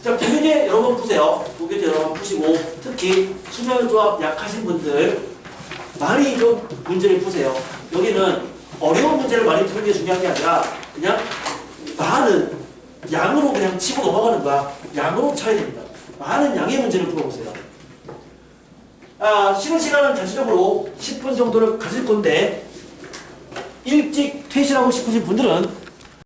자, 부교재 여러 번 푸세요. 부교재 여러 번 푸시고 특히 수면조합 약하신 분들 많이 좀 문제를 푸세요. 여기는 어려운 문제를 많이 푸는 게 중요한 게 아니라 그냥 많은 양으로 그냥 치고 넘어가는 거야. 양으로 쳐야 됩니다. 많은 양의 문제를 풀어보세요. 쉬는 시간은 전체적으로 10분 정도를 가질 건데 일찍 퇴실하고 싶으신 분들은